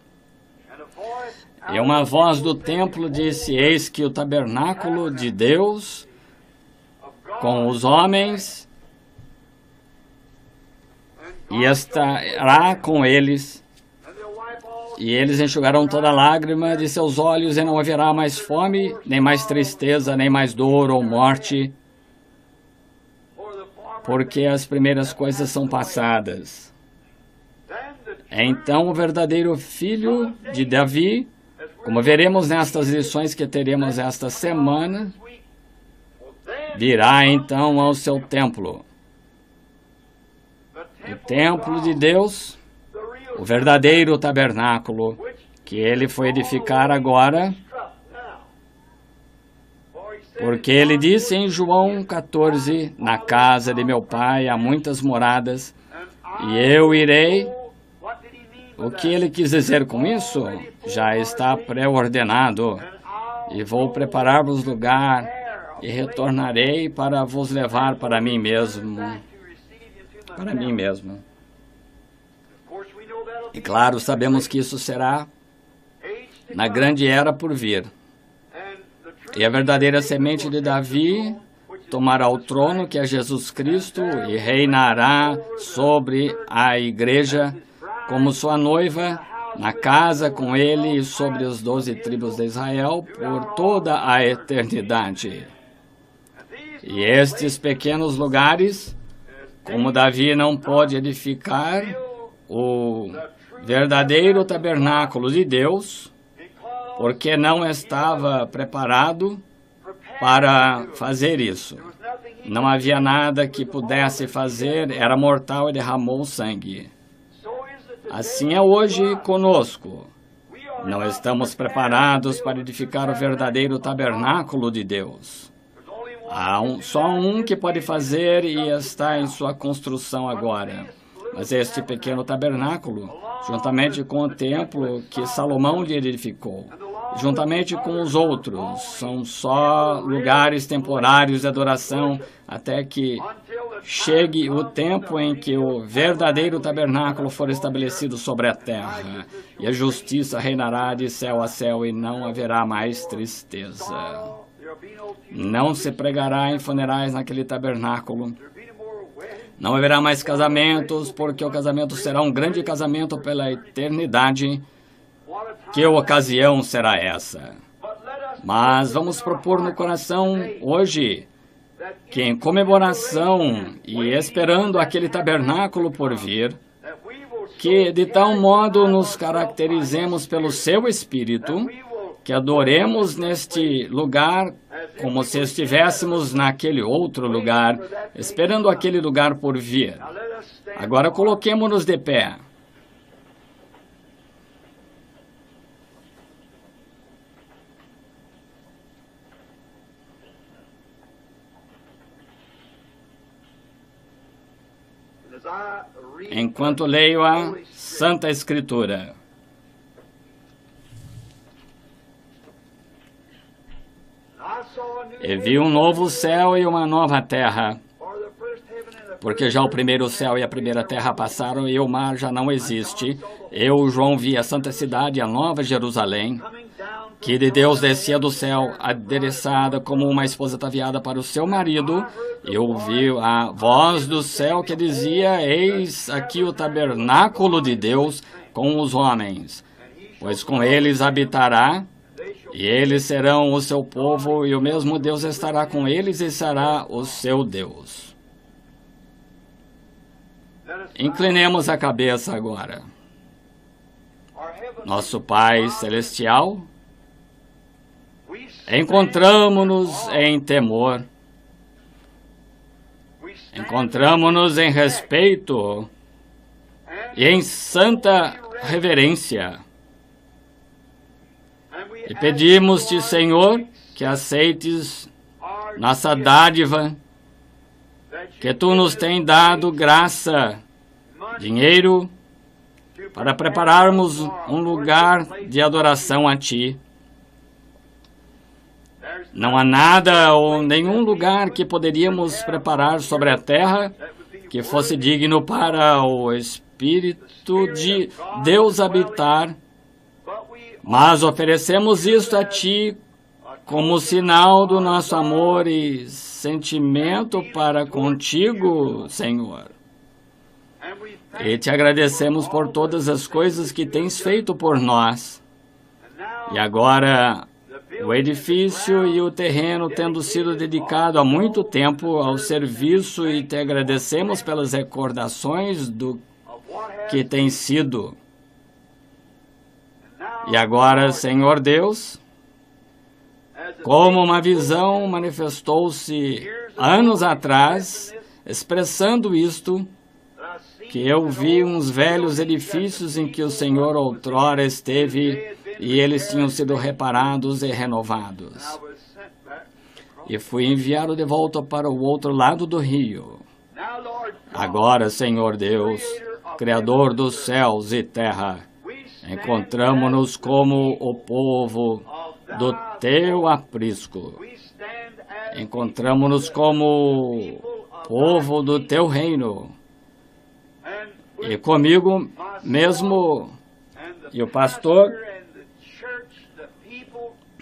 E uma voz do templo disse: eis que o tabernáculo de Deus com os homens e estará com eles, e eles enxugarão toda lágrima de seus olhos, e não haverá mais fome, nem mais tristeza, nem mais dor ou morte, porque as primeiras coisas são passadas. Então o verdadeiro filho de Davi, como veremos nestas lições que teremos esta semana, virá então ao seu templo. O templo de Deus, o verdadeiro tabernáculo, que ele foi edificar agora, porque ele disse em João 14, na casa de meu pai há muitas moradas, e eu irei. O que ele quis dizer com isso? Já está pré-ordenado, e vou preparar-vos lugar, e retornarei para vos levar para mim mesmo. Para mim mesmo. E claro, sabemos que isso será na grande era por vir. E a verdadeira semente de Davi tomará o trono, que é Jesus Cristo, e reinará sobre a igreja como sua noiva, na casa com ele e sobre os 12 tribos de Israel por toda a eternidade. E estes pequenos lugares, como Davi não pôde edificar o verdadeiro tabernáculo de Deus, porque não estava preparado para fazer isso. Não havia nada que pudesse fazer, era mortal e derramou sangue. Assim é hoje conosco. Não estamos preparados para edificar o verdadeiro tabernáculo de Deus. Há só um que pode fazer e está em sua construção agora. Mas este pequeno tabernáculo, juntamente com o templo que Salomão lhe edificou, juntamente com os outros, são só lugares temporários de adoração até que chegue o tempo em que o verdadeiro tabernáculo for estabelecido sobre a terra, e a justiça reinará de céu a céu e não haverá mais tristeza. Não se pregará em funerais naquele tabernáculo. Não haverá mais casamentos, porque o casamento será um grande casamento pela eternidade. Que ocasião será essa? Mas vamos propor no coração hoje que, em comemoração e esperando aquele tabernáculo por vir, que de tal modo nos caracterizemos pelo seu Espírito, que adoremos neste lugar como se estivéssemos naquele outro lugar, esperando aquele lugar por vir. Agora coloquemo-nos de pé. Enquanto leio a Santa Escritura. E vi um novo céu e uma nova terra, porque já o primeiro céu e a primeira terra passaram e o mar já não existe. Eu, João, vi a santa cidade, a nova Jerusalém, que de Deus descia do céu, adereçada como uma esposa ataviada para o seu marido. Eu ouvi a voz do céu que dizia: eis aqui o tabernáculo de Deus com os homens, pois com eles habitará, e eles serão o seu povo, e o mesmo Deus estará com eles e será o seu Deus. Inclinemos a cabeça agora. Nosso Pai Celestial, encontramo-nos em temor, encontramo-nos em respeito e em santa reverência. E pedimos-te, Senhor, que aceites nossa dádiva, que tu nos tens dado graça, dinheiro, para prepararmos um lugar de adoração a ti. Não há nada ou nenhum lugar que poderíamos preparar sobre a terra que fosse digno para o Espírito de Deus habitar, mas oferecemos isto a ti como sinal do nosso amor e sentimento para contigo, Senhor. E te agradecemos por todas as coisas que tens feito por nós. E agora, o edifício e o terreno tendo sido dedicado há muito tempo ao serviço, e te agradecemos pelas recordações do que tem sido. E agora, Senhor Deus, como uma visão manifestou-se anos atrás, expressando isto, que eu vi uns velhos edifícios em que o Senhor outrora esteve, e eles tinham sido reparados e renovados. E fui enviado de volta para o outro lado do rio. Agora, Senhor Deus, Criador dos céus e terra, encontramo-nos como o povo do teu aprisco. Encontramo-nos como povo do teu reino. E comigo mesmo, e o pastor,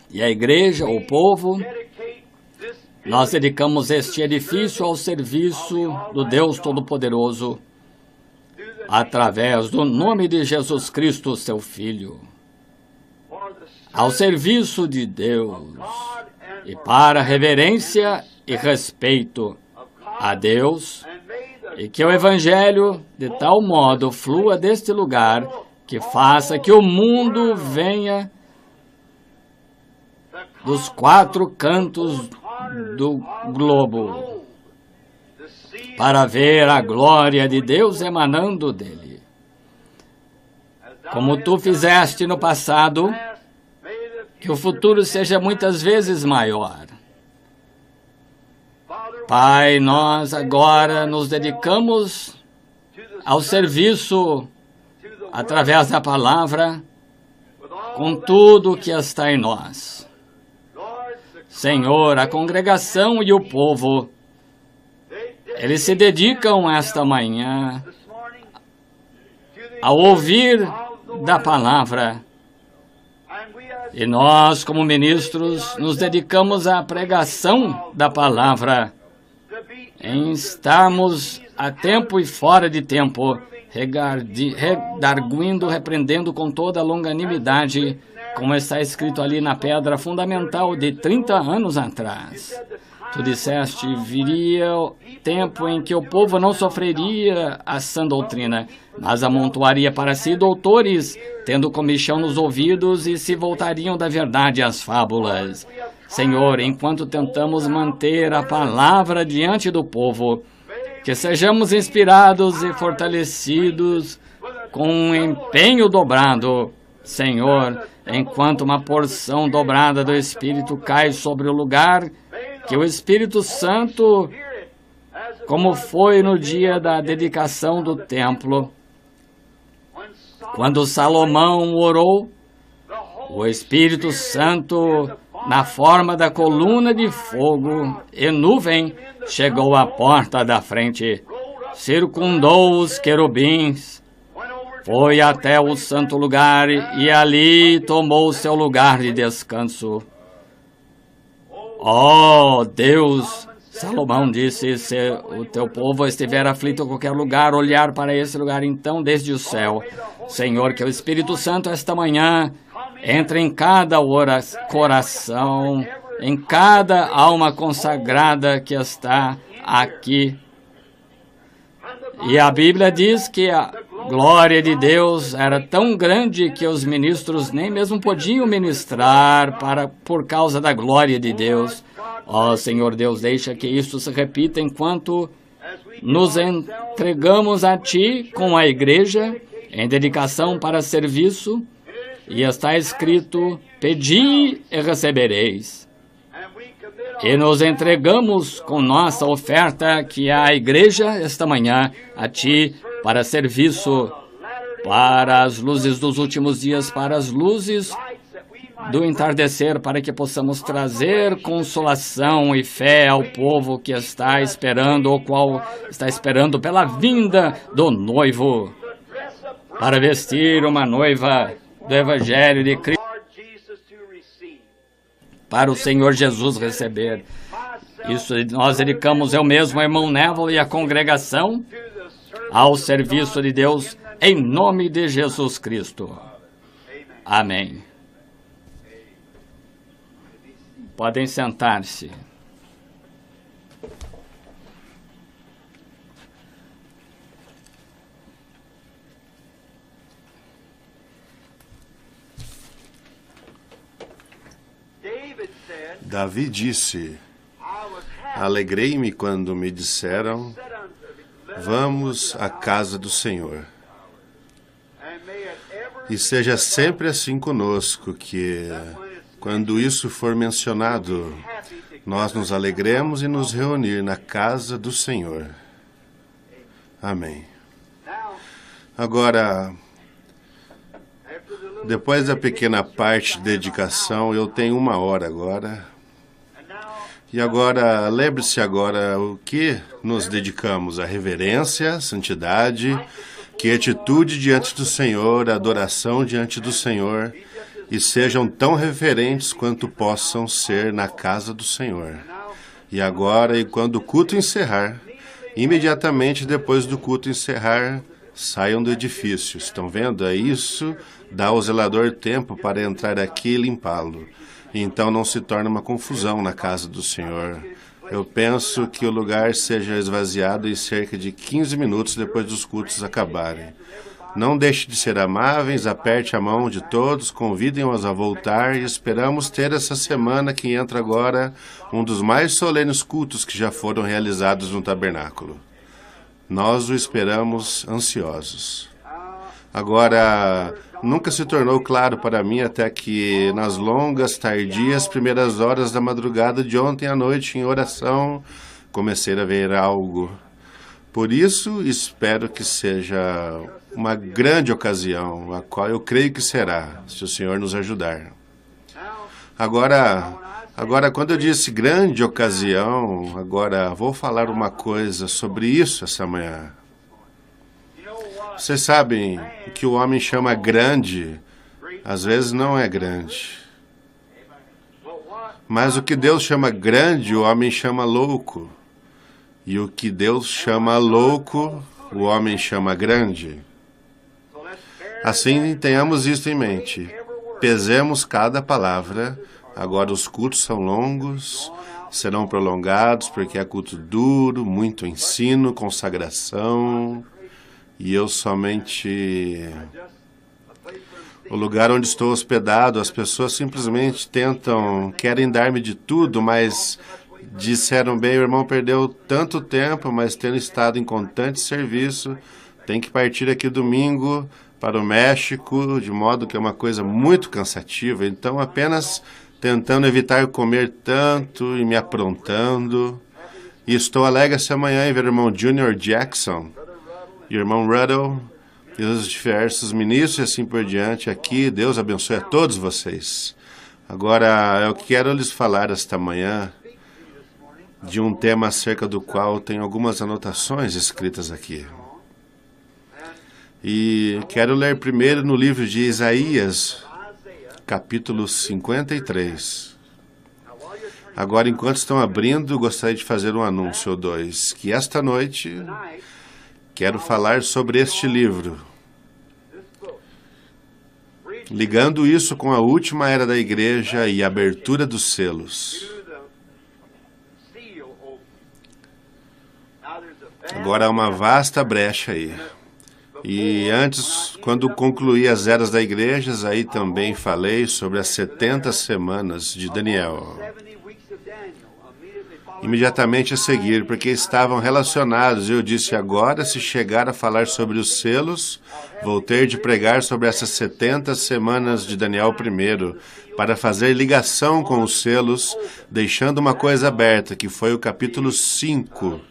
e a igreja, o povo, nós dedicamos este edifício ao serviço do Deus Todo-Poderoso, através do nome de Jesus Cristo, seu Filho, ao serviço de Deus, e para reverência e respeito a Deus, e que o Evangelho, de tal modo, flua deste lugar, que faça que o mundo venha dos quatro cantos do globo, para ver a glória de Deus emanando dele. Como tu fizeste no passado, que o futuro seja muitas vezes maior. Pai, nós agora nos dedicamos ao serviço através da palavra, com tudo o que está em nós. Senhor, a congregação e o povo, eles se dedicam esta manhã ao ouvir da palavra. E nós, como ministros, nos dedicamos à pregação da palavra, em estarmos a tempo e fora de tempo, redarguindo, repreendendo com toda a longanimidade, como está escrito ali na pedra fundamental de 30 anos atrás. Tu disseste, viria o tempo em que o povo não sofreria a sã doutrina, mas amontoaria para si doutores, tendo comichão nos ouvidos e se voltariam da verdade às fábulas. Senhor, enquanto tentamos manter a palavra diante do povo, que sejamos inspirados e fortalecidos com um empenho dobrado. Senhor, enquanto uma porção dobrada do Espírito cai sobre o lugar, que o Espírito Santo, como foi no dia da dedicação do templo, quando Salomão orou, o Espírito Santo, na forma da coluna de fogo e nuvem, chegou à porta da frente, circundou os querubins, foi até o santo lugar e ali tomou seu lugar de descanso. Oh, Deus! Salomão disse, se o teu povo estiver aflito em qualquer lugar, olhar para esse lugar então desde o céu. Senhor, que o Espírito Santo esta manhã entre em cada coração, em cada alma consagrada que está aqui. E a Bíblia diz que a glória de Deus era tão grande que os ministros nem mesmo podiam ministrar por causa da glória de Deus. Ó Senhor Deus, deixa que isso se repita enquanto nos entregamos a Ti com a igreja em dedicação para serviço. E está escrito, pedi e recebereis. E nos entregamos com nossa oferta, que é a igreja, esta manhã, a Ti, para serviço, para as luzes dos últimos dias, para as luzes do entardecer, para que possamos trazer consolação e fé ao povo que está esperando, ou qual está esperando pela vinda do noivo, para vestir uma noiva do Evangelho de Cristo, para o Senhor Jesus receber. Isso nós dedicamos eu mesmo, irmão Neville e a congregação, ao serviço de Deus, em nome de Jesus Cristo. Amém. Podem sentar-se. Davi disse, alegrei-me quando me disseram, vamos à casa do Senhor. E seja sempre assim conosco, que, quando isso for mencionado, nós nos alegremos e nos reunir na casa do Senhor. Amém. Agora, depois da pequena parte de dedicação, eu tenho 1 hora agora. E agora, lembre-se agora o que nos dedicamos: a reverência, a santidade, quietitude diante do Senhor, a adoração diante do Senhor, e sejam tão reverentes quanto possam ser na casa do Senhor. E agora, e quando o culto encerrar, imediatamente depois do culto encerrar, saiam do edifício. Estão vendo? É isso, dá ao zelador tempo para entrar aqui e limpá-lo. Então não se torna uma confusão na casa do Senhor. Eu penso que o lugar seja esvaziado em cerca de 15 minutos depois dos cultos acabarem. Não deixe de ser amáveis, aperte a mão de todos, convidem-os a voltar e esperamos ter essa semana que entra agora um dos mais solenes cultos que já foram realizados no tabernáculo. Nós o esperamos ansiosos. Agora, nunca se tornou claro para mim até que nas longas, tardias, primeiras horas da madrugada de ontem à noite, em oração, comecei a ver algo. Por isso, espero que seja uma grande ocasião, a qual eu creio que será, se o Senhor nos ajudar. Agora, quando eu disse grande ocasião, agora vou falar uma coisa sobre isso essa manhã. Vocês sabem que o homem chama grande, às vezes não é grande. Mas o que Deus chama grande, o homem chama louco. E o que Deus chama louco, o homem chama grande. Assim, tenhamos isso em mente. Pesemos cada palavra. Agora os cultos são longos, serão prolongados, porque é culto duro, muito ensino, consagração. E eu somente... O lugar onde estou hospedado, as pessoas simplesmente querem dar-me de tudo, mas disseram bem, o irmão perdeu tanto tempo, mas tendo estado em constante serviço, tem que partir aqui domingo para o México, de modo que é uma coisa muito cansativa. Então, apenas tentando evitar comer tanto e me aprontando. E estou alegre essa manhã em ver o irmão Junior Jackson e o irmão Ruddle e os diversos ministros e assim por diante aqui. Deus abençoe a todos vocês. Agora, eu quero lhes falar esta manhã de um tema acerca do qual tenho algumas anotações escritas aqui. E quero ler primeiro no livro de Isaías, capítulo 53. Agora, enquanto estão abrindo, gostaria de fazer um anúncio ou dois, que esta noite quero falar sobre este livro, ligando isso com a última era da igreja e a abertura dos selos. Agora há uma vasta brecha aí. E antes, quando concluí as eras da igreja, aí também falei sobre as 70 semanas de Daniel. Imediatamente a seguir, porque estavam relacionados, eu disse, agora, se chegar a falar sobre os selos, vou ter de pregar sobre essas 70 semanas de Daniel primeiro, para fazer ligação com os selos, deixando uma coisa aberta, que foi o capítulo 5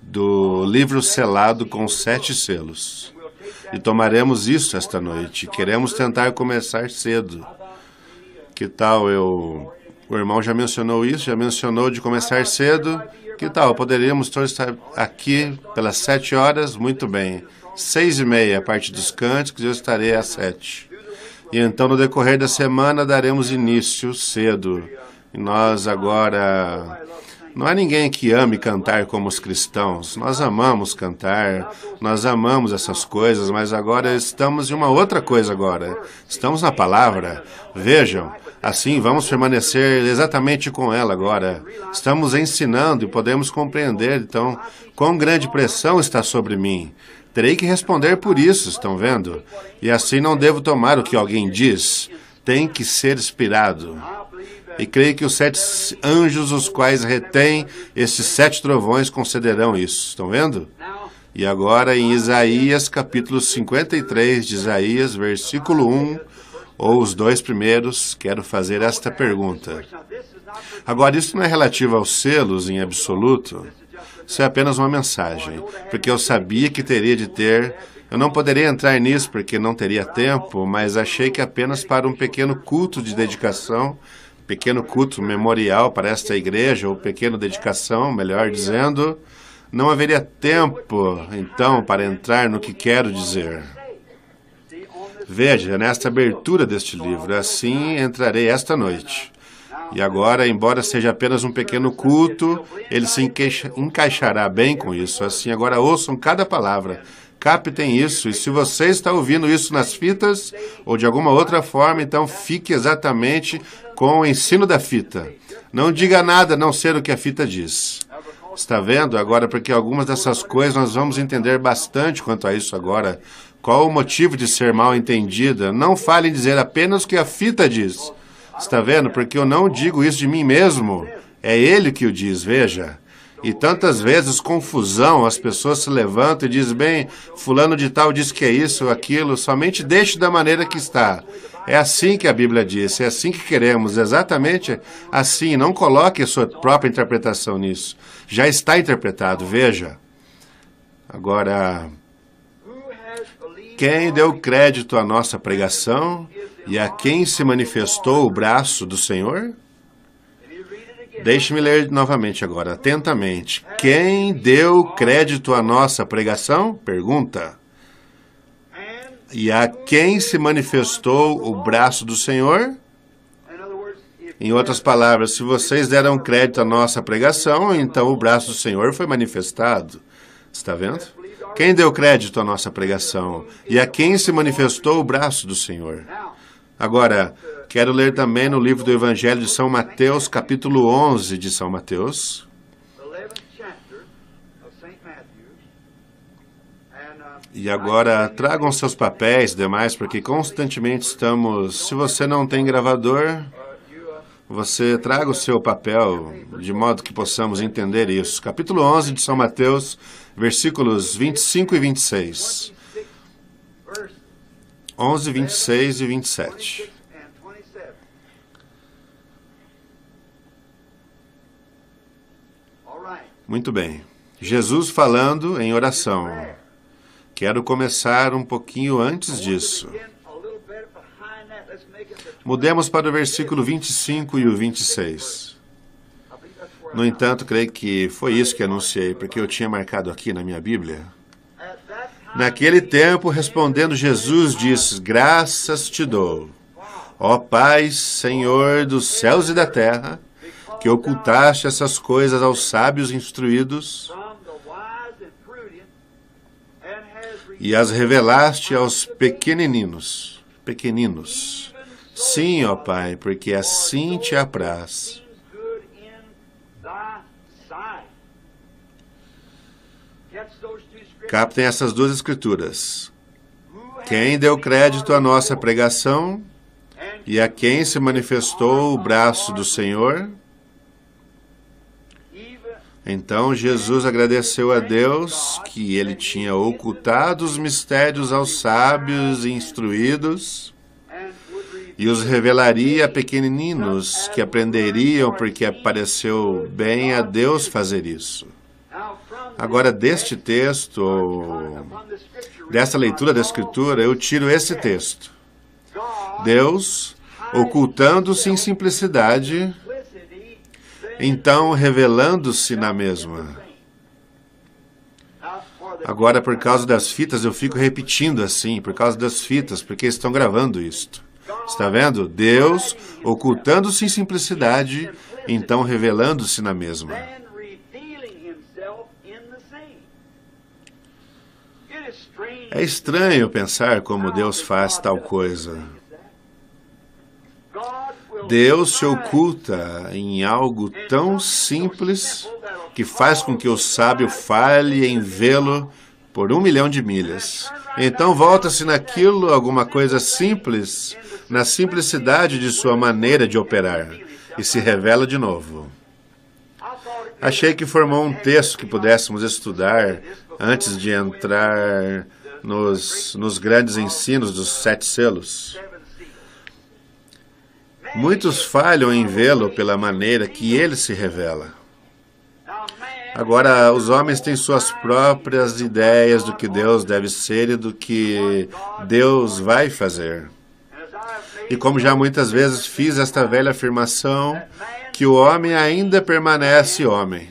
do livro selado com 7 selos. E tomaremos isso esta noite. Queremos tentar começar cedo. Que tal O irmão já mencionou isso, já mencionou de começar cedo. Que tal? Poderíamos todos estar aqui pelas 7 horas? Muito bem. 6h30, a parte dos cânticos, eu estarei às 7. E então, no decorrer da semana, daremos início cedo. E nós agora... Não há ninguém que ame cantar como os cristãos. Nós amamos cantar, nós amamos essas coisas, mas agora estamos em uma outra coisa agora. Estamos na palavra. Vejam, assim vamos permanecer exatamente com ela agora. Estamos ensinando e podemos compreender, então, quão grande pressão está sobre mim. Terei que responder por isso, estão vendo? E assim não devo tomar o que alguém diz. Tem que ser inspirado. E creio que os 7 anjos, os quais retêm esses 7 trovões, concederão isso. Estão vendo? E agora em Isaías, capítulo 53 de Isaías, versículo 1, ou os 2 primeiros, quero fazer esta pergunta. Agora, isso não é relativo aos selos em absoluto. Isso é apenas uma mensagem, porque eu sabia que teria de ter... Eu não poderia entrar nisso porque não teria tempo, mas achei que apenas para um pequeno culto de dedicação, pequeno culto memorial para esta igreja, ou pequena dedicação, melhor dizendo, não haveria tempo, então, para entrar no que quero dizer. Veja, nesta abertura deste livro, assim entrarei esta noite. E agora, embora seja apenas um pequeno culto, ele se encaixará bem com isso. Assim, agora ouçam cada palavra. Captem isso, e se você está ouvindo isso nas fitas ou de alguma outra forma, então fique exatamente com o ensino da fita. Não diga nada a não ser o que a fita diz. Está vendo agora? Porque algumas dessas coisas nós vamos entender bastante quanto a isso agora. Qual o motivo de ser mal entendida? Não fale em dizer apenas o que a fita diz. Está vendo? Porque eu não digo isso de mim mesmo. É ele que o diz, veja. E tantas vezes, confusão, as pessoas se levantam e dizem, bem, fulano de tal diz que é isso ou aquilo, somente deixe da maneira que está. É assim que a Bíblia diz, é assim que queremos, exatamente assim. Não coloque a sua própria interpretação nisso. Já está interpretado, veja. Agora, quem deu crédito à nossa pregação e a quem se manifestou o braço do Senhor? Deixe-me ler novamente agora, atentamente. Quem deu crédito à nossa pregação? Pergunta. E a quem se manifestou o braço do Senhor? Em outras palavras, se vocês deram crédito à nossa pregação, então o braço do Senhor foi manifestado. Está vendo? Quem deu crédito à nossa pregação? E a quem se manifestou o braço do Senhor? Agora, quero ler também no livro do Evangelho de São Mateus, capítulo 11 de São Mateus. E agora, tragam seus papéis demais, porque constantemente estamos... Se você não tem gravador, você traga o seu papel, de modo que possamos entender isso. Capítulo 11 de São Mateus, versículos 25 e 26. 11, 26 e 27. Muito bem. Jesus falando em oração. Quero começar um pouquinho antes disso. Mudemos para o versículo 25 e o 26. No entanto, creio que foi isso que anunciei, porque eu tinha marcado aqui na minha Bíblia. Naquele tempo, respondendo Jesus, disse, graças te dou, ó Pai, Senhor dos céus e da terra, que ocultaste essas coisas aos sábios instruídos e as revelaste aos pequeninos. Sim, ó Pai, porque assim te apraz. Captem essas duas escrituras. Quem deu crédito à nossa pregação e a quem se manifestou o braço do Senhor? Então Jesus agradeceu a Deus que ele tinha ocultado os mistérios aos sábios e instruídos e os revelaria a pequeninos que aprenderiam porque pareceu bem a Deus fazer isso. Agora, deste texto, dessa leitura da Escritura, eu tiro esse texto. Deus, ocultando-se em simplicidade, então revelando-se na mesma. Agora, por causa das fitas, eu fico repetindo assim, por causa das fitas, porque estão gravando isto. Está vendo? Deus, ocultando-se em simplicidade, então revelando-se na mesma. É estranho pensar como Deus faz tal coisa. Deus se oculta em algo tão simples que faz com que o sábio falhe em vê-lo por 1 milhão de milhas. Então volta-se naquilo, alguma coisa simples, na simplicidade de sua maneira de operar, e se revela de novo. Achei que formou um texto que pudéssemos estudar antes de entrar nos grandes ensinos dos 7 selos. Muitos falham em vê-lo pela maneira que ele se revela. Agora, os homens têm suas próprias ideias do que Deus deve ser e do que Deus vai fazer. E como já muitas vezes fiz esta velha afirmação, que o homem ainda permanece homem.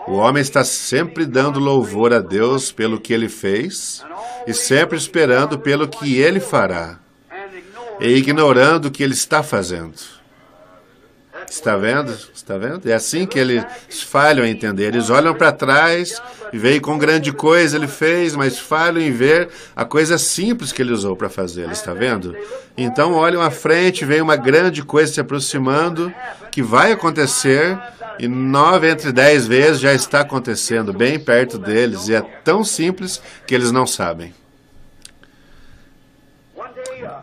O homem está sempre dando louvor a Deus pelo que ele fez e sempre esperando pelo que ele fará e ignorando o que ele está fazendo. Está vendo? Está vendo? É assim que eles falham em entender. Eles olham para trás e veem com grande coisa ele fez, mas falham em ver a coisa simples que ele usou para fazer. Está vendo? Então olham à frente, veem uma grande coisa se aproximando, que vai acontecer, e 9 entre 10 vezes já está acontecendo bem perto deles, e é tão simples que eles não sabem.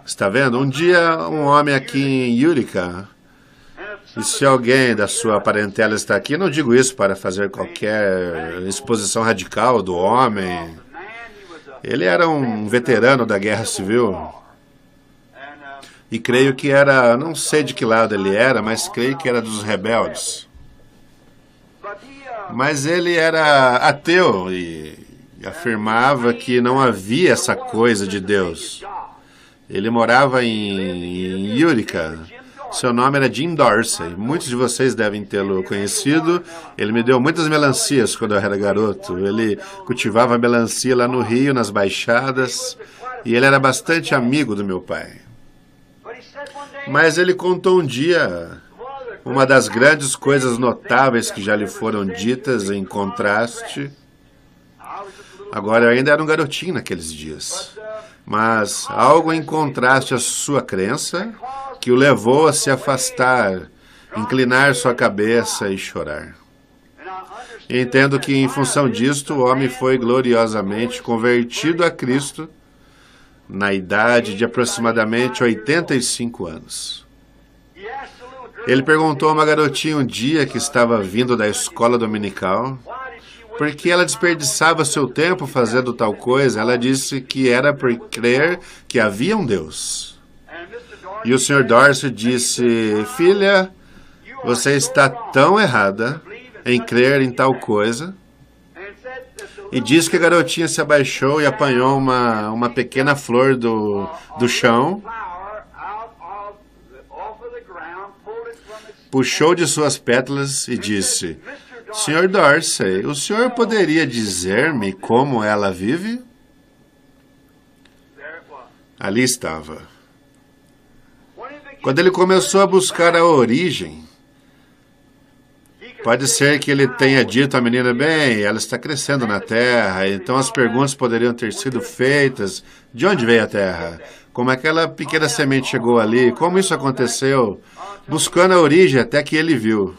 Está vendo? Um dia, um homem aqui em Utica, E se alguém da sua parentela está aqui, não digo isso para fazer qualquer exposição radical do homem. Ele era um veterano da Guerra Civil. E creio que era, não sei de que lado ele era, mas creio que era dos rebeldes. Mas ele era ateu e afirmava que não havia essa coisa de Deus. Ele morava em Utica. Seu nome era Jim Dorsey. Muitos de vocês devem tê-lo conhecido. Ele me deu muitas melancias quando eu era garoto. Ele cultivava melancia lá no Rio, nas Baixadas. E ele era bastante amigo do meu pai. Mas ele contou um dia uma das grandes coisas notáveis que já lhe foram ditas em contraste. Agora, eu ainda era um garotinho naqueles dias. Mas algo em contraste à sua crença que o levou a se afastar, inclinar sua cabeça e chorar. E entendo que, em função disto, o homem foi gloriosamente convertido a Cristo na idade de aproximadamente 85 anos. Ele perguntou a uma garotinha um dia que estava vindo da escola dominical por que ela desperdiçava seu tempo fazendo tal coisa. Ela disse que era por crer que havia um Deus. E o Sr. Dorsey disse, filha, você está tão errada em crer em tal coisa. E disse que a garotinha se abaixou e apanhou uma pequena flor do chão, puxou de suas pétalas e disse, Sr. Dorsey, o senhor poderia dizer-me como ela vive? Ali estava. Quando ele começou a buscar a origem, pode ser que ele tenha dito à menina, bem, ela está crescendo na terra, então as perguntas poderiam ter sido feitas. De onde veio a terra? Como aquela pequena semente chegou ali? Como isso aconteceu? Buscando a origem até que ele viu.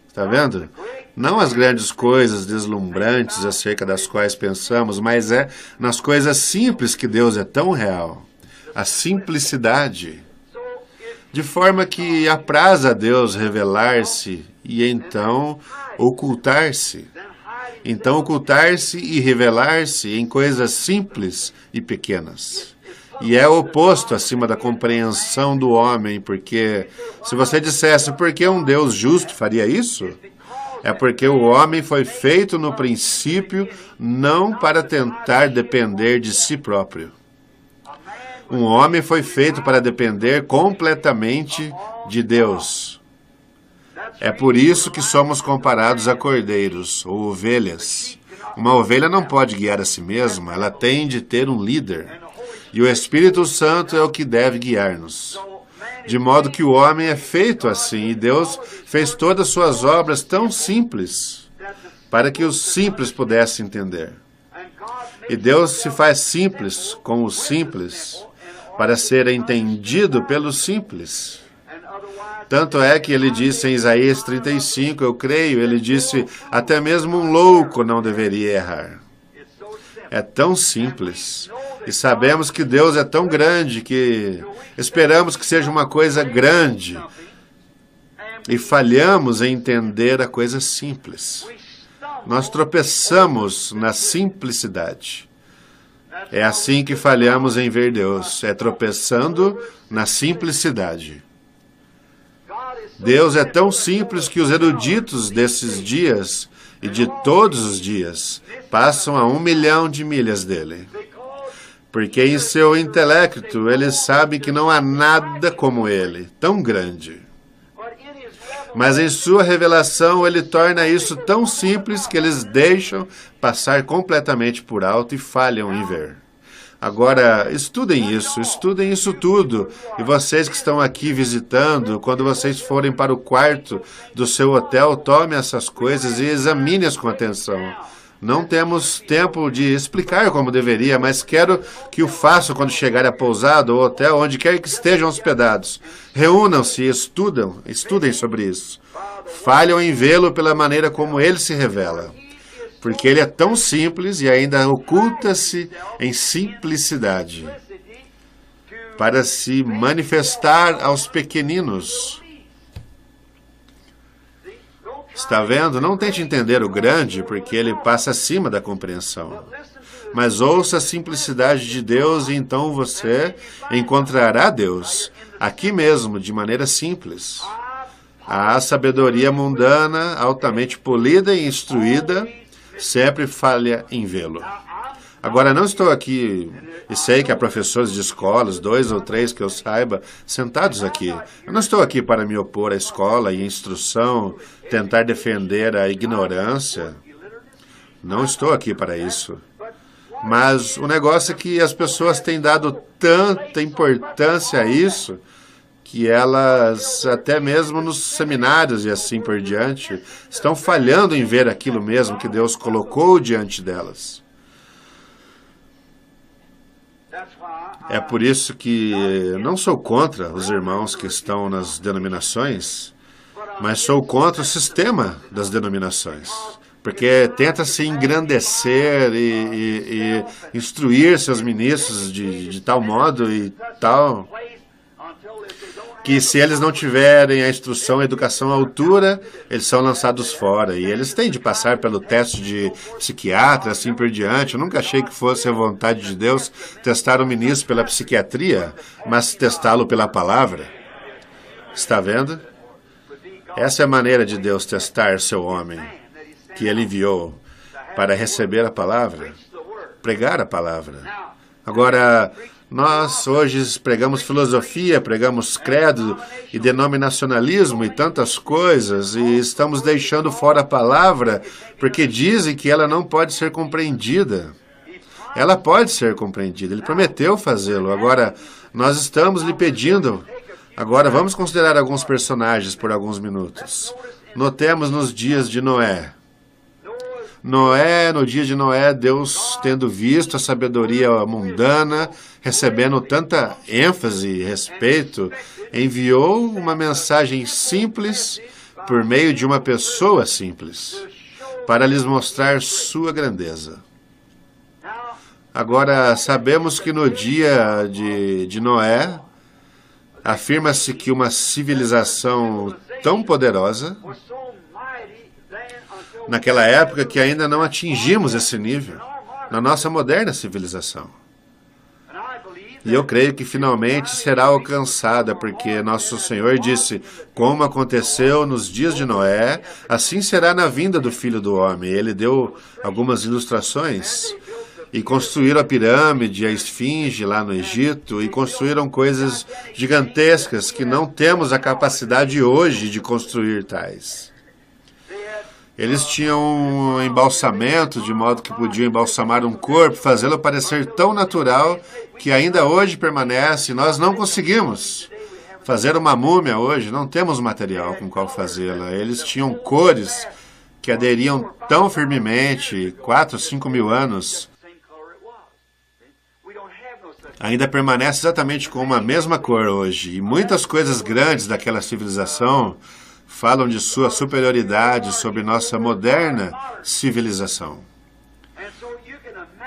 Está vendo? Não as grandes coisas deslumbrantes acerca das quais pensamos, mas é nas coisas simples que Deus é tão real. A simplicidade. De forma que apraz a Deus revelar-se e então ocultar-se. Então ocultar-se e revelar-se em coisas simples e pequenas. E é o oposto acima da compreensão do homem, porque se você dissesse por que um Deus justo faria isso, é porque o homem foi feito no princípio não para tentar depender de si próprio. Um homem foi feito para depender completamente de Deus. É por isso que somos comparados a cordeiros ou ovelhas. Uma ovelha não pode guiar a si mesma, ela tem de ter um líder. E o Espírito Santo é o que deve guiar-nos. De modo que o homem é feito assim, e Deus fez todas as suas obras tão simples, para que os simples pudessem entender. E Deus se faz simples com o simples, para ser entendido pelos simples. Tanto é que ele disse em Isaías 35, eu creio, ele disse, até mesmo um louco não deveria errar. É tão simples. E sabemos que Deus é tão grande que esperamos que seja uma coisa grande. E falhamos em entender a coisa simples. Nós tropeçamos na simplicidade. É assim que falhamos em ver Deus, é tropeçando na simplicidade. Deus é tão simples que os eruditos desses dias e de todos os dias passam a 1 milhão de milhas dele. Porque em seu intelecto eles sabem que não há nada como ele, tão grande. Mas em sua revelação ele torna isso tão simples que eles deixam passar completamente por alto e falham em ver. Agora, estudem isso tudo. E vocês que estão aqui visitando, quando vocês forem para o quarto do seu hotel, tomem essas coisas e examine-as com atenção. Não temos tempo de explicar como deveria, mas quero que o façam quando chegarem à pousada ou hotel, onde quer que estejam hospedados. Reúnam-se e estudem sobre isso. Falham em vê-lo pela maneira como ele se revela. Porque ele é tão simples e ainda oculta-se em simplicidade para se manifestar aos pequeninos. Está vendo? Não tente entender o grande, porque ele passa acima da compreensão. Mas ouça a simplicidade de Deus e então você encontrará Deus aqui mesmo, de maneira simples. A sabedoria mundana, altamente polida e instruída, sempre falha em vê-lo. Agora, não estou aqui, e sei que há professores de escolas, 2 ou 3 que eu saiba, sentados aqui. Eu não estou aqui para me opor à escola e à instrução, tentar defender a ignorância. Não estou aqui para isso. Mas o negócio é que as pessoas têm dado tanta importância a isso, que elas, até mesmo nos seminários e assim por diante, estão falhando em ver aquilo mesmo que Deus colocou diante delas. É por isso que não sou contra os irmãos que estão nas denominações, mas sou contra o sistema das denominações. Porque tenta se engrandecer e instruir seus ministros de tal modo e tal, que se eles não tiverem a instrução e a educação à altura, eles são lançados fora. E eles têm de passar pelo teste de psiquiatra, assim por diante. Eu nunca achei que fosse a vontade de Deus testar o ministro pela psiquiatria, mas testá-lo pela palavra. Está vendo? Essa é a maneira de Deus testar seu homem, que ele enviou para receber a palavra, pregar a palavra. Agora, nós hoje pregamos filosofia, pregamos credo e denominacionalismo e tantas coisas, e estamos deixando fora a palavra porque dizem que ela não pode ser compreendida. Ela pode ser compreendida, ele prometeu fazê-lo. Agora, nós estamos lhe pedindo. Agora, vamos considerar alguns personagens por alguns minutos. Notemos nos dias de Noé. No dia de Noé, Deus, tendo visto a sabedoria mundana, recebendo tanta ênfase e respeito, enviou uma mensagem simples por meio de uma pessoa simples, para lhes mostrar sua grandeza. Agora, sabemos que no dia de Noé, afirma-se que uma civilização tão poderosa, naquela época que ainda não atingimos esse nível, na nossa moderna civilização. E eu creio que finalmente será alcançada, porque nosso Senhor disse, como aconteceu nos dias de Noé, assim será na vinda do Filho do Homem. Ele deu algumas ilustrações. E construíram a pirâmide, a esfinge lá no Egito, e construíram coisas gigantescas que não temos a capacidade hoje de construir tais. Eles tinham um embalsamento, de modo que podiam embalsamar um corpo, fazê-lo parecer tão natural que ainda hoje permanece. Nós não conseguimos fazer uma múmia hoje, não temos material com qual fazê-la. Eles tinham cores que aderiam tão firmemente, 4, 5 mil anos. Ainda permanece exatamente com uma mesma cor hoje. E muitas coisas grandes daquela civilização falam de sua superioridade sobre nossa moderna civilização.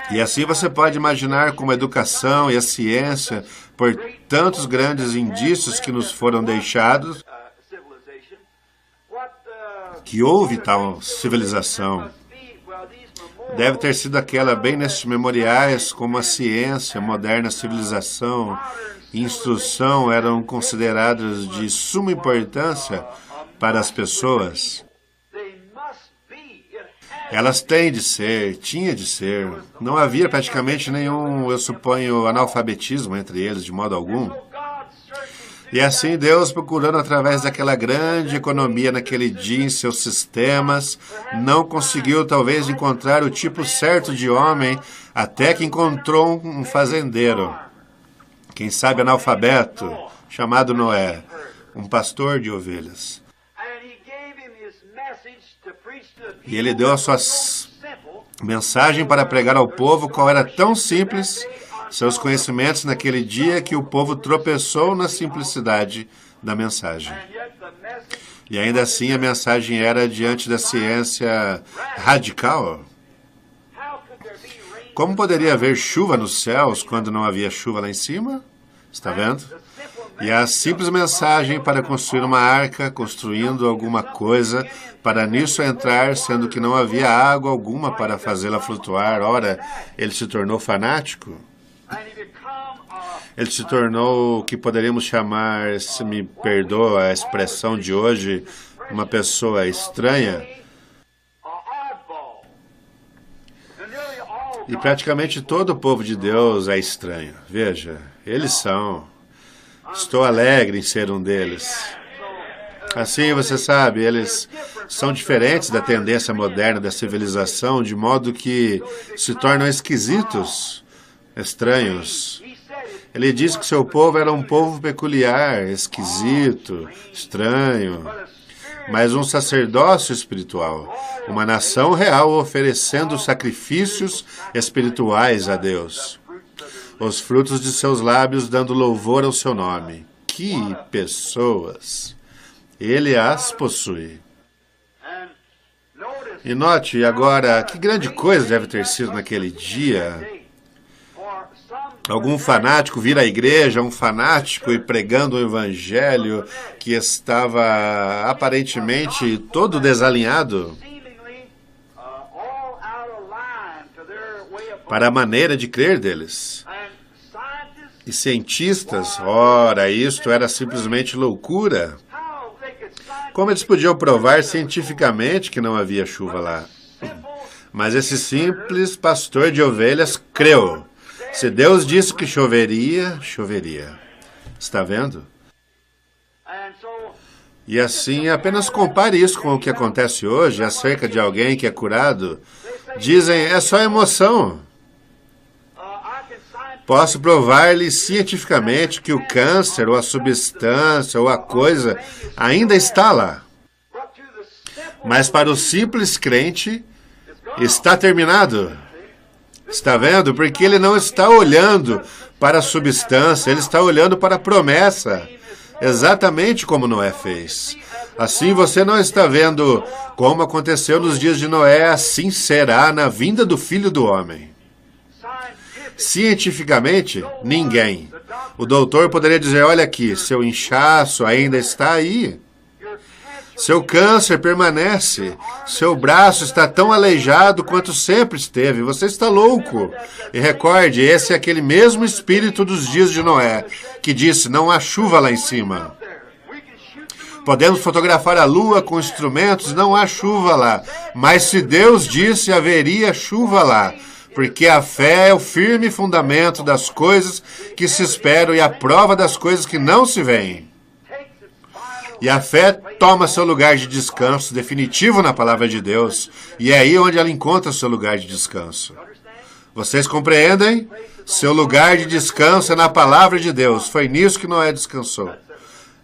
E assim você pode imaginar como a educação e a ciência, por tantos grandes indícios que nos foram deixados, que houve tal civilização. Deve ter sido aquela bem nestes memoriais, como a ciência, a moderna civilização e instrução eram consideradas de suma importância para as pessoas. Elas têm de ser, tinha de ser. Não havia praticamente nenhum, eu suponho, analfabetismo entre eles, de modo algum. E assim Deus, procurando através daquela grande economia naquele dia em seus sistemas, não conseguiu talvez encontrar o tipo certo de homem, até que encontrou um fazendeiro, quem sabe analfabeto, chamado Noé, um pastor de ovelhas. E ele deu a sua mensagem para pregar ao povo, qual era tão simples seus conhecimentos naquele dia que o povo tropeçou na simplicidade da mensagem. E ainda assim a mensagem era diante da ciência radical. Como poderia haver chuva nos céus quando não havia chuva lá em cima? Está vendo? E a simples mensagem para construir uma arca, construindo alguma coisa, para nisso entrar, sendo que não havia água alguma para fazê-la flutuar. Ora, ele se tornou fanático. Ele se tornou o que poderíamos chamar, se me perdoa a expressão de hoje, uma pessoa estranha. E praticamente todo o povo de Deus é estranho. Veja, eles são. Estou alegre em ser um deles. Assim, você sabe, eles são diferentes da tendência moderna da civilização, de modo que se tornam esquisitos, estranhos. Ele disse que seu povo era um povo peculiar, esquisito, estranho, mas um sacerdócio espiritual, uma nação real oferecendo sacrifícios espirituais a Deus. Os frutos de seus lábios dando louvor ao seu nome. Que pessoas! Ele as possui. E note agora, que grande coisa deve ter sido naquele dia. Algum fanático vir à igreja, um fanático e pregando o evangelho que estava aparentemente todo desalinhado para a maneira de crer deles. E cientistas, ora, isto era simplesmente loucura. Como eles podiam provar cientificamente que não havia chuva lá? Mas esse simples pastor de ovelhas creu. Se Deus disse que choveria, choveria. Está vendo? E assim, apenas compare isso com o que acontece hoje acerca de alguém que é curado. Dizem, é só emoção. Posso provar-lhe cientificamente que o câncer, ou a substância, ou a coisa ainda está lá. Mas para o simples crente, está terminado. Está vendo? Porque ele não está olhando para a substância, ele está olhando para a promessa. Exatamente como Noé fez. Assim você não está vendo como aconteceu nos dias de Noé, assim será na vinda do Filho do Homem. Cientificamente, ninguém. O doutor poderia dizer, olha aqui, seu inchaço ainda está aí. Seu câncer permanece. Seu braço está tão aleijado quanto sempre esteve. Você está louco. E recorde, esse é aquele mesmo espírito dos dias de Noé, que disse, não há chuva lá em cima. Podemos fotografar a lua com instrumentos, não há chuva lá. Mas se Deus disse, haveria chuva lá. Porque a fé é o firme fundamento das coisas que se esperam e a prova das coisas que não se veem. E a fé toma seu lugar de descanso definitivo na palavra de Deus. E é aí onde ela encontra seu lugar de descanso. Vocês compreendem? Seu lugar de descanso é na palavra de Deus. Foi nisso que Noé descansou.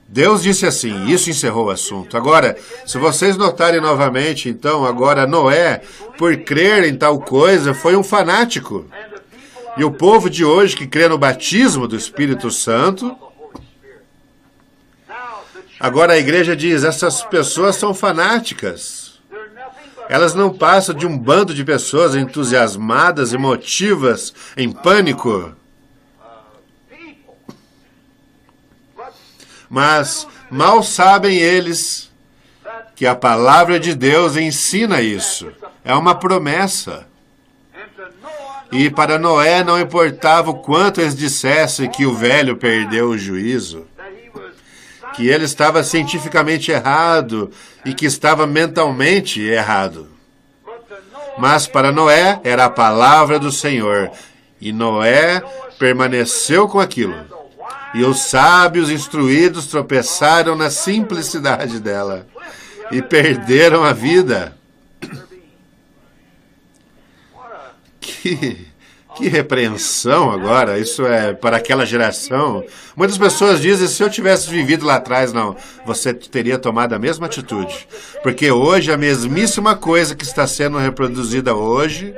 Deus disse assim, isso encerrou o assunto. Agora, se vocês notarem novamente, então, agora Noé, por crer em tal coisa, foi um fanático. E o povo de hoje que crê no batismo do Espírito Santo, agora a igreja diz, essas pessoas são fanáticas. Elas não passam de um bando de pessoas entusiasmadas, emotivas, em pânico. Mas mal sabem eles que a palavra de Deus ensina isso. É uma promessa. E para Noé não importava o quanto eles dissessem que o velho perdeu o juízo, que ele estava cientificamente errado e que estava mentalmente errado. Mas para Noé era a palavra do Senhor. E Noé permaneceu com aquilo. E os sábios instruídos tropeçaram na simplicidade dela e perderam a vida. Que repreensão agora, isso é para aquela geração. Muitas pessoas dizem, se eu tivesse vivido lá atrás, não, você teria tomado a mesma atitude. Porque hoje a mesmíssima coisa que está sendo reproduzida hoje,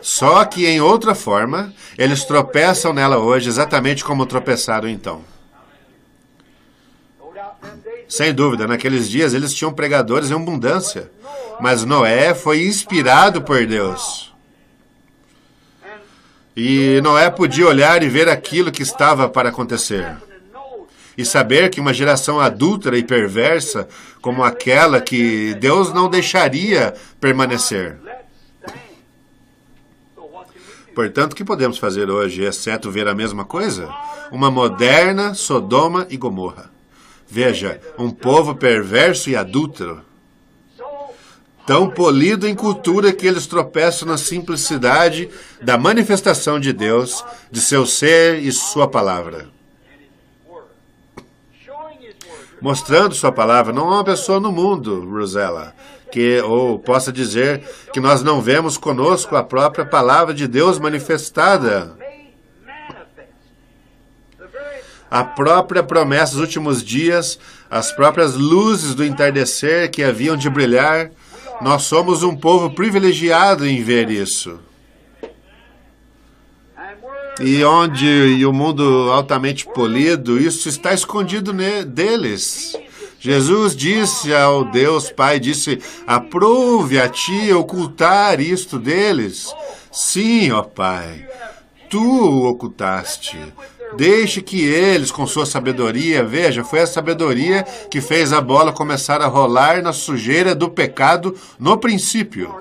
só que em outra forma, eles tropeçam nela hoje exatamente como tropeçaram então. Sem dúvida, naqueles dias eles tinham pregadores em abundância, mas Noé foi inspirado por Deus. E Noé podia olhar e ver aquilo que estava para acontecer. e saber que uma geração adúltera e perversa como aquela que Deus não deixaria permanecer. Portanto, o que podemos fazer hoje, exceto ver a mesma coisa? Uma moderna Sodoma e Gomorra. Veja, um povo perverso e adúltero, tão polido em cultura que eles tropeçam na simplicidade da manifestação de Deus, de seu ser e sua palavra. Mostrando sua palavra, não há uma pessoa no mundo, Rosella, ou possa dizer que nós não vemos conosco a própria palavra de Deus manifestada. A própria promessa dos últimos dias, as próprias luzes do entardecer que haviam de brilhar. Nós somos um povo privilegiado em ver isso. E onde o mundo altamente polido, isso está escondido deles. Jesus disse ao Deus Pai, disse, aprove a ti ocultar isto deles. Sim, ó Pai, tu o ocultaste. Deixe que eles, com sua sabedoria, veja, foi a sabedoria que fez a bola começar a rolar na sujeira do pecado no princípio.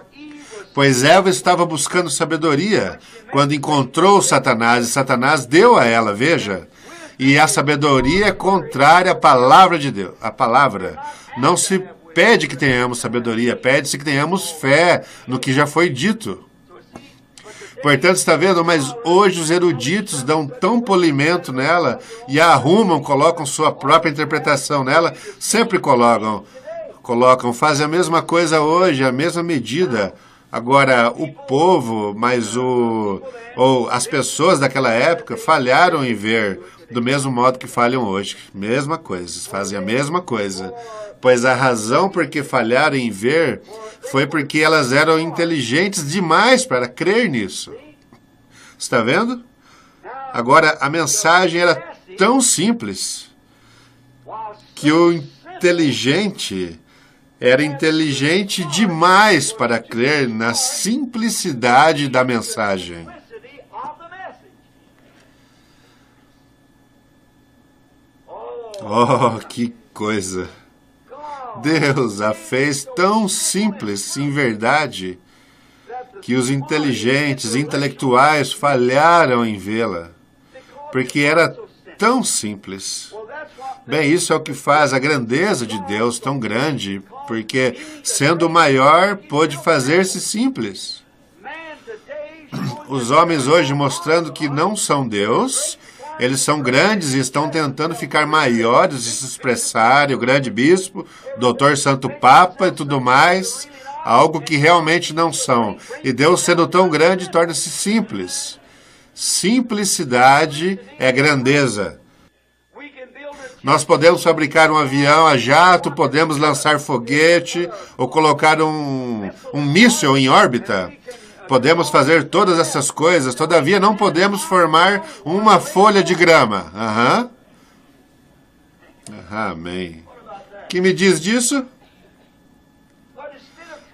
Pois Eva estava buscando sabedoria quando encontrou Satanás, e Satanás deu a ela, veja. E a sabedoria é contrária à palavra de Deus. A palavra não se pede que tenhamos sabedoria, pede-se que tenhamos fé no que já foi dito. Portanto, está vendo? Mas hoje os eruditos dão tão polimento nela e a arrumam, colocam sua própria interpretação nela, sempre colocam, fazem a mesma coisa hoje, a mesma medida. Agora, o povo, ou as pessoas daquela época falharam em ver do mesmo modo que falham hoje. Mesma coisa, fazem a mesma coisa. Pois a razão por que falharam em ver foi porque elas eram inteligentes demais para crer nisso. Está vendo? Agora, a mensagem era tão simples que o inteligente era inteligente demais para crer na simplicidade da mensagem. Oh, que coisa! Deus a fez tão simples, em verdade, que os inteligentes, intelectuais falharam em vê-la, porque era tão simples. Bem, isso é o que faz a grandeza de Deus tão grande, porque, sendo maior, pôde fazer-se simples. Os homens hoje mostrando que não são Deus, eles são grandes e estão tentando ficar maiores e se expressarem, o grande bispo, doutor Santo Papa e tudo mais, algo que realmente não são. E Deus, sendo tão grande, torna-se simples. Simplicidade é grandeza. Nós podemos fabricar um avião a jato, podemos lançar foguete ou colocar um míssil em órbita. Podemos fazer todas essas coisas, todavia não podemos formar uma folha de grama. Amém. Que me diz disso?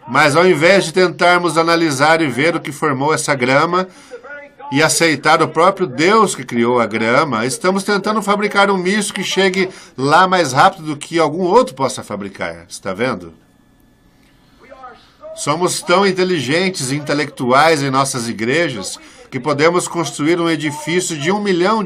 Mas ao invés de tentarmos analisar e ver o que formou essa grama e aceitar o próprio Deus que criou a grama, estamos tentando fabricar um míssil que chegue lá mais rápido do que algum outro possa fabricar. Está vendo? Somos tão inteligentes e intelectuais em nossas igrejas que podemos construir um edifício de $1 milhão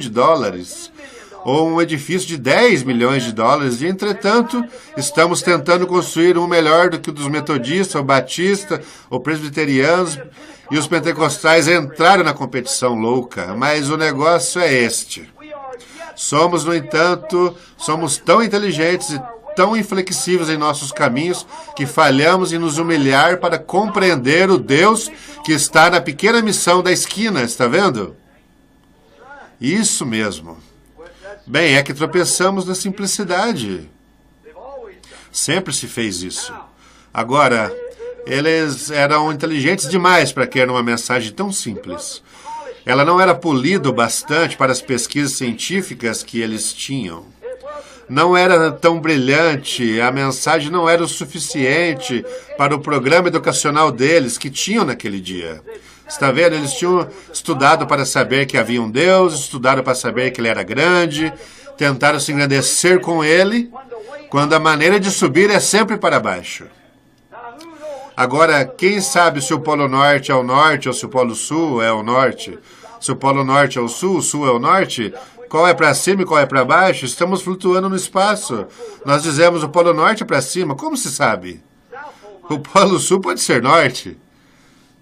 ou um edifício de 10 milhões de dólares, e, entretanto, estamos tentando construir um melhor do que o dos metodistas, ou batistas, ou presbiterianos, e os pentecostais entraram na competição louca. Mas o negócio é este. Somos, no entanto, tão inteligentes e tão inflexíveis em nossos caminhos que falhamos em nos humilhar para compreender o Deus que está na pequena missão da esquina, está vendo? Isso mesmo. Bem, é que tropeçamos na simplicidade. Sempre se fez isso. Agora, eles eram inteligentes demais para querer uma mensagem tão simples. Ela não era polida o bastante para as pesquisas científicas que eles tinham. Não era tão brilhante, a mensagem não era o suficiente para o programa educacional deles que tinham naquele dia. Está vendo? Eles tinham estudado para saber que havia um Deus, estudado para saber que Ele era grande, tentaram se engrandecer com ele, quando a maneira de subir é sempre para baixo. Agora, quem sabe se o Polo Norte é o norte ou se o Polo Sul é o norte? Se o Polo Norte é o sul é o norte? Qual é para cima e qual é para baixo? Estamos flutuando no espaço. Nós dizemos o Polo Norte é para cima. Como se sabe? O Polo Sul pode ser norte.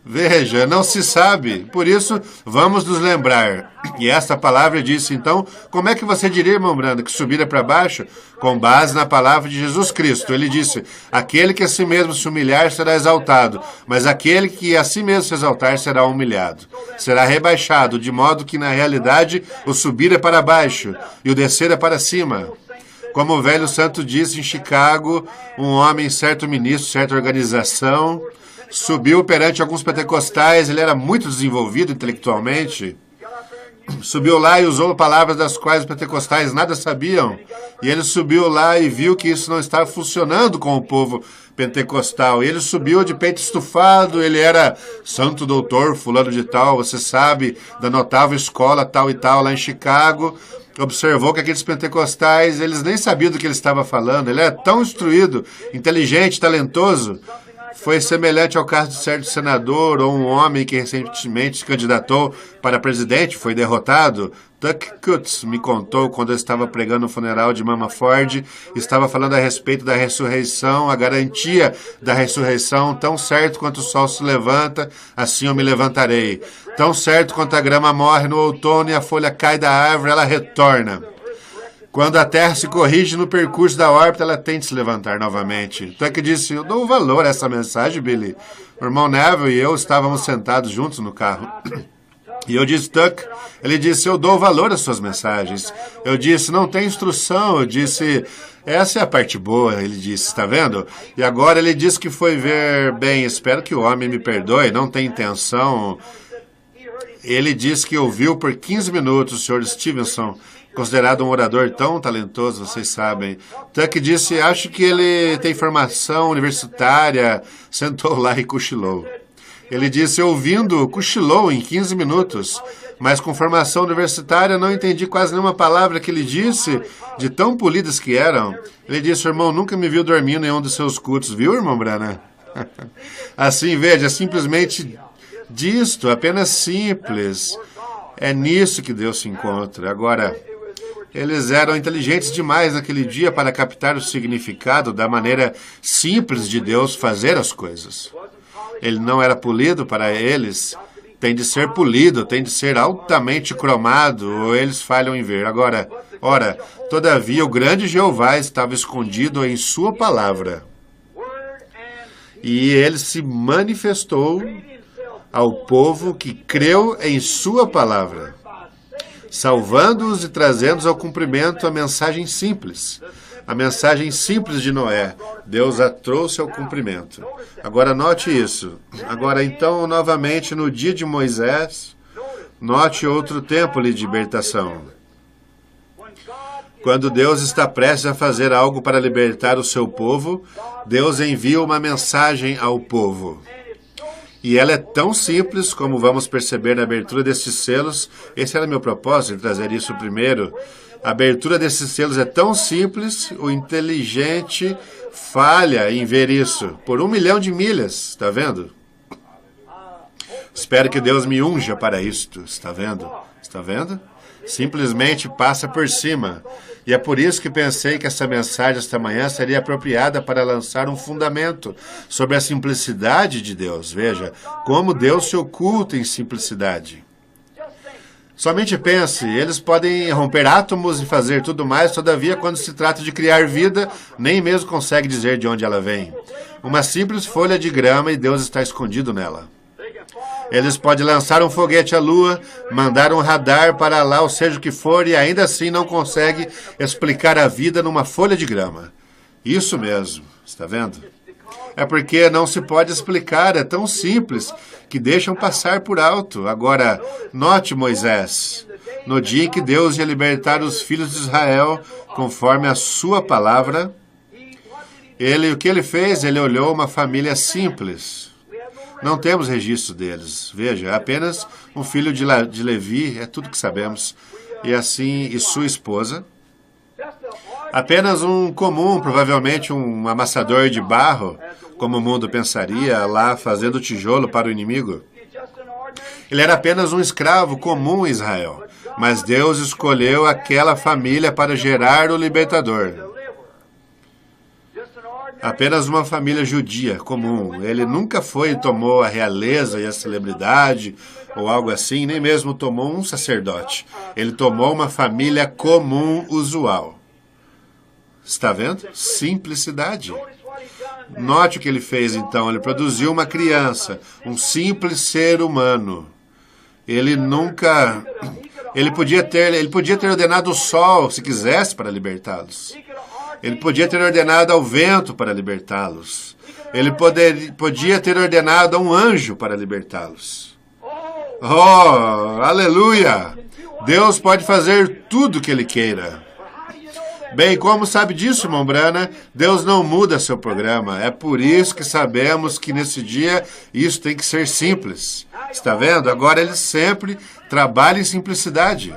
Veja, não se sabe. Por isso, vamos nos lembrar. E esta palavra disse, então, como é que você diria, irmão Brando, que subir é para baixo? Com base na palavra de Jesus Cristo. Ele disse, aquele que a si mesmo se humilhar será exaltado, mas aquele que a si mesmo se exaltar será humilhado. Será rebaixado, de modo que, na realidade, o subir é para baixo e o descer é para cima. Como o velho santo disse em Chicago, um homem, certo ministro, certa organização, subiu perante alguns pentecostais, ele era muito desenvolvido intelectualmente, subiu lá e usou palavras das quais os pentecostais nada sabiam, e ele subiu lá e viu que isso não estava funcionando com o povo pentecostal, e ele subiu de peito estufado, ele era santo doutor fulano de tal, você sabe, da notável escola tal e tal lá em Chicago, observou que aqueles pentecostais, eles nem sabiam do que ele estava falando, ele era tão instruído, inteligente, talentoso. Foi semelhante ao caso de certo senador ou um homem que recentemente se candidatou para presidente, foi derrotado. Tuck Kutz me contou quando eu estava pregando no funeral de Mama Ford, estava falando a respeito da ressurreição, a garantia da ressurreição, tão certo quanto o sol se levanta, assim eu me levantarei. Tão certo quanto a grama morre no outono e a folha cai da árvore, ela retorna. Quando a Terra se corrige no percurso da órbita, ela tem de se levantar novamente. Tuck disse, eu dou valor a essa mensagem, Billy. O irmão Neville e eu estávamos sentados juntos no carro. E eu disse, Tuck, ele disse, eu dou valor às suas mensagens. Eu disse, não tem instrução. Eu disse, essa é a parte boa, ele disse, está vendo? E agora ele disse que foi ver, bem, espero que o homem me perdoe, não tem intenção. Ele disse que ouviu por 15 minutos o Sr. Stevenson, considerado um orador tão talentoso, vocês sabem. Tuck disse, acho que ele tem formação universitária, sentou lá e cochilou. Ele disse, ouvindo, cochilou em 15 minutos, mas com formação universitária não entendi quase nenhuma palavra que ele disse, de tão polidas que eram. Ele disse, irmão, nunca me viu dormindo em um dos seus cultos, viu, irmão Branham? Assim, veja, simplesmente disto, apenas simples. É nisso que Deus se encontra. Agora, eles eram inteligentes demais naquele dia para captar o significado da maneira simples de Deus fazer as coisas. Ele não era polido para eles, tem de ser polido, tem de ser altamente cromado, ou eles falham em ver. Agora, ora, todavia o grande Jeová estava escondido em sua palavra. E ele se manifestou ao povo que creu em sua palavra, salvando-os e trazendo-os ao cumprimento a mensagem simples. A mensagem simples de Noé, Deus a trouxe ao cumprimento. Agora, note isso. Agora, então, novamente, no dia de Moisés, note outro tempo de libertação. Quando Deus está prestes a fazer algo para libertar o seu povo, Deus envia uma mensagem ao povo. E ela é tão simples, como vamos perceber na abertura desses selos. Esse era meu propósito, de trazer isso primeiro. A abertura desses selos é tão simples, o inteligente falha em ver isso. Por 1 milhão de milhas, está vendo? Espero que Deus me unja para isto, está vendo? Está vendo? Simplesmente passa por cima. E é por isso que pensei que essa mensagem esta manhã seria apropriada para lançar um fundamento sobre a simplicidade de Deus. Veja, como Deus se oculta em simplicidade. Somente pense, eles podem romper átomos e fazer tudo mais, todavia, quando se trata de criar vida, nem mesmo consegue dizer de onde ela vem. Uma simples folha de grama e Deus está escondido nela. Eles podem lançar um foguete à lua, mandar um radar para lá, ou seja o que for, e ainda assim não consegue explicar a vida numa folha de grama. Isso mesmo, está vendo? É porque não se pode explicar, é tão simples que deixam passar por alto. Agora, note Moisés, no dia em que Deus ia libertar os filhos de Israel, conforme a sua palavra, o que ele fez? Ele olhou uma família simples. Não temos registro deles. Veja, apenas um filho de Levi, é tudo que sabemos. E assim, e sua esposa. Apenas um comum, provavelmente um amassador de barro, como o mundo pensaria, lá fazendo tijolo para o inimigo. Ele era apenas um escravo comum em Israel, mas Deus escolheu aquela família para gerar o libertador. Apenas uma família judia comum. Ele nunca foi e tomou a realeza e a celebridade ou algo assim, nem mesmo tomou um sacerdote. Ele tomou uma família comum, usual. Está vendo? Simplicidade. Note o que ele fez então. Ele produziu uma criança, um simples ser humano. Ele nunca... Ele podia ter ordenado o sol, se quisesse, para libertá-los. Ele podia ter ordenado ao vento para libertá-los. Ele podia ter ordenado a um anjo para libertá-los. Oh, aleluia! Deus pode fazer tudo o que Ele queira. Bem, como sabe disso, irmão Brana? Deus não muda seu programa. É por isso que sabemos que nesse dia isso tem que ser simples. Está vendo? Agora Ele sempre trabalha em simplicidade.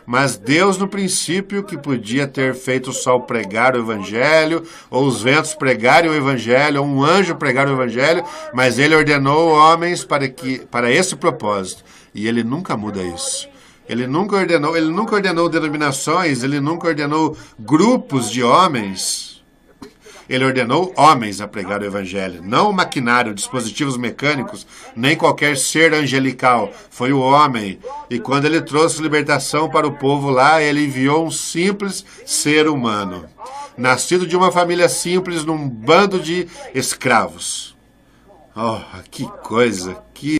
Mas Deus, no princípio, que podia ter feito o sol pregar o Evangelho, ou os ventos pregarem o Evangelho, ou um anjo pregar o Evangelho, mas Ele ordenou homens para esse propósito. E Ele nunca muda isso. Ele nunca ordenou denominações, Ele nunca ordenou grupos de homens. Ele ordenou homens a pregar o Evangelho, não o maquinário, dispositivos mecânicos, nem qualquer ser angelical. Foi o homem. E quando Ele trouxe libertação para o povo lá, Ele enviou um simples ser humano, nascido de uma família simples, num bando de escravos. Oh, que coisa, que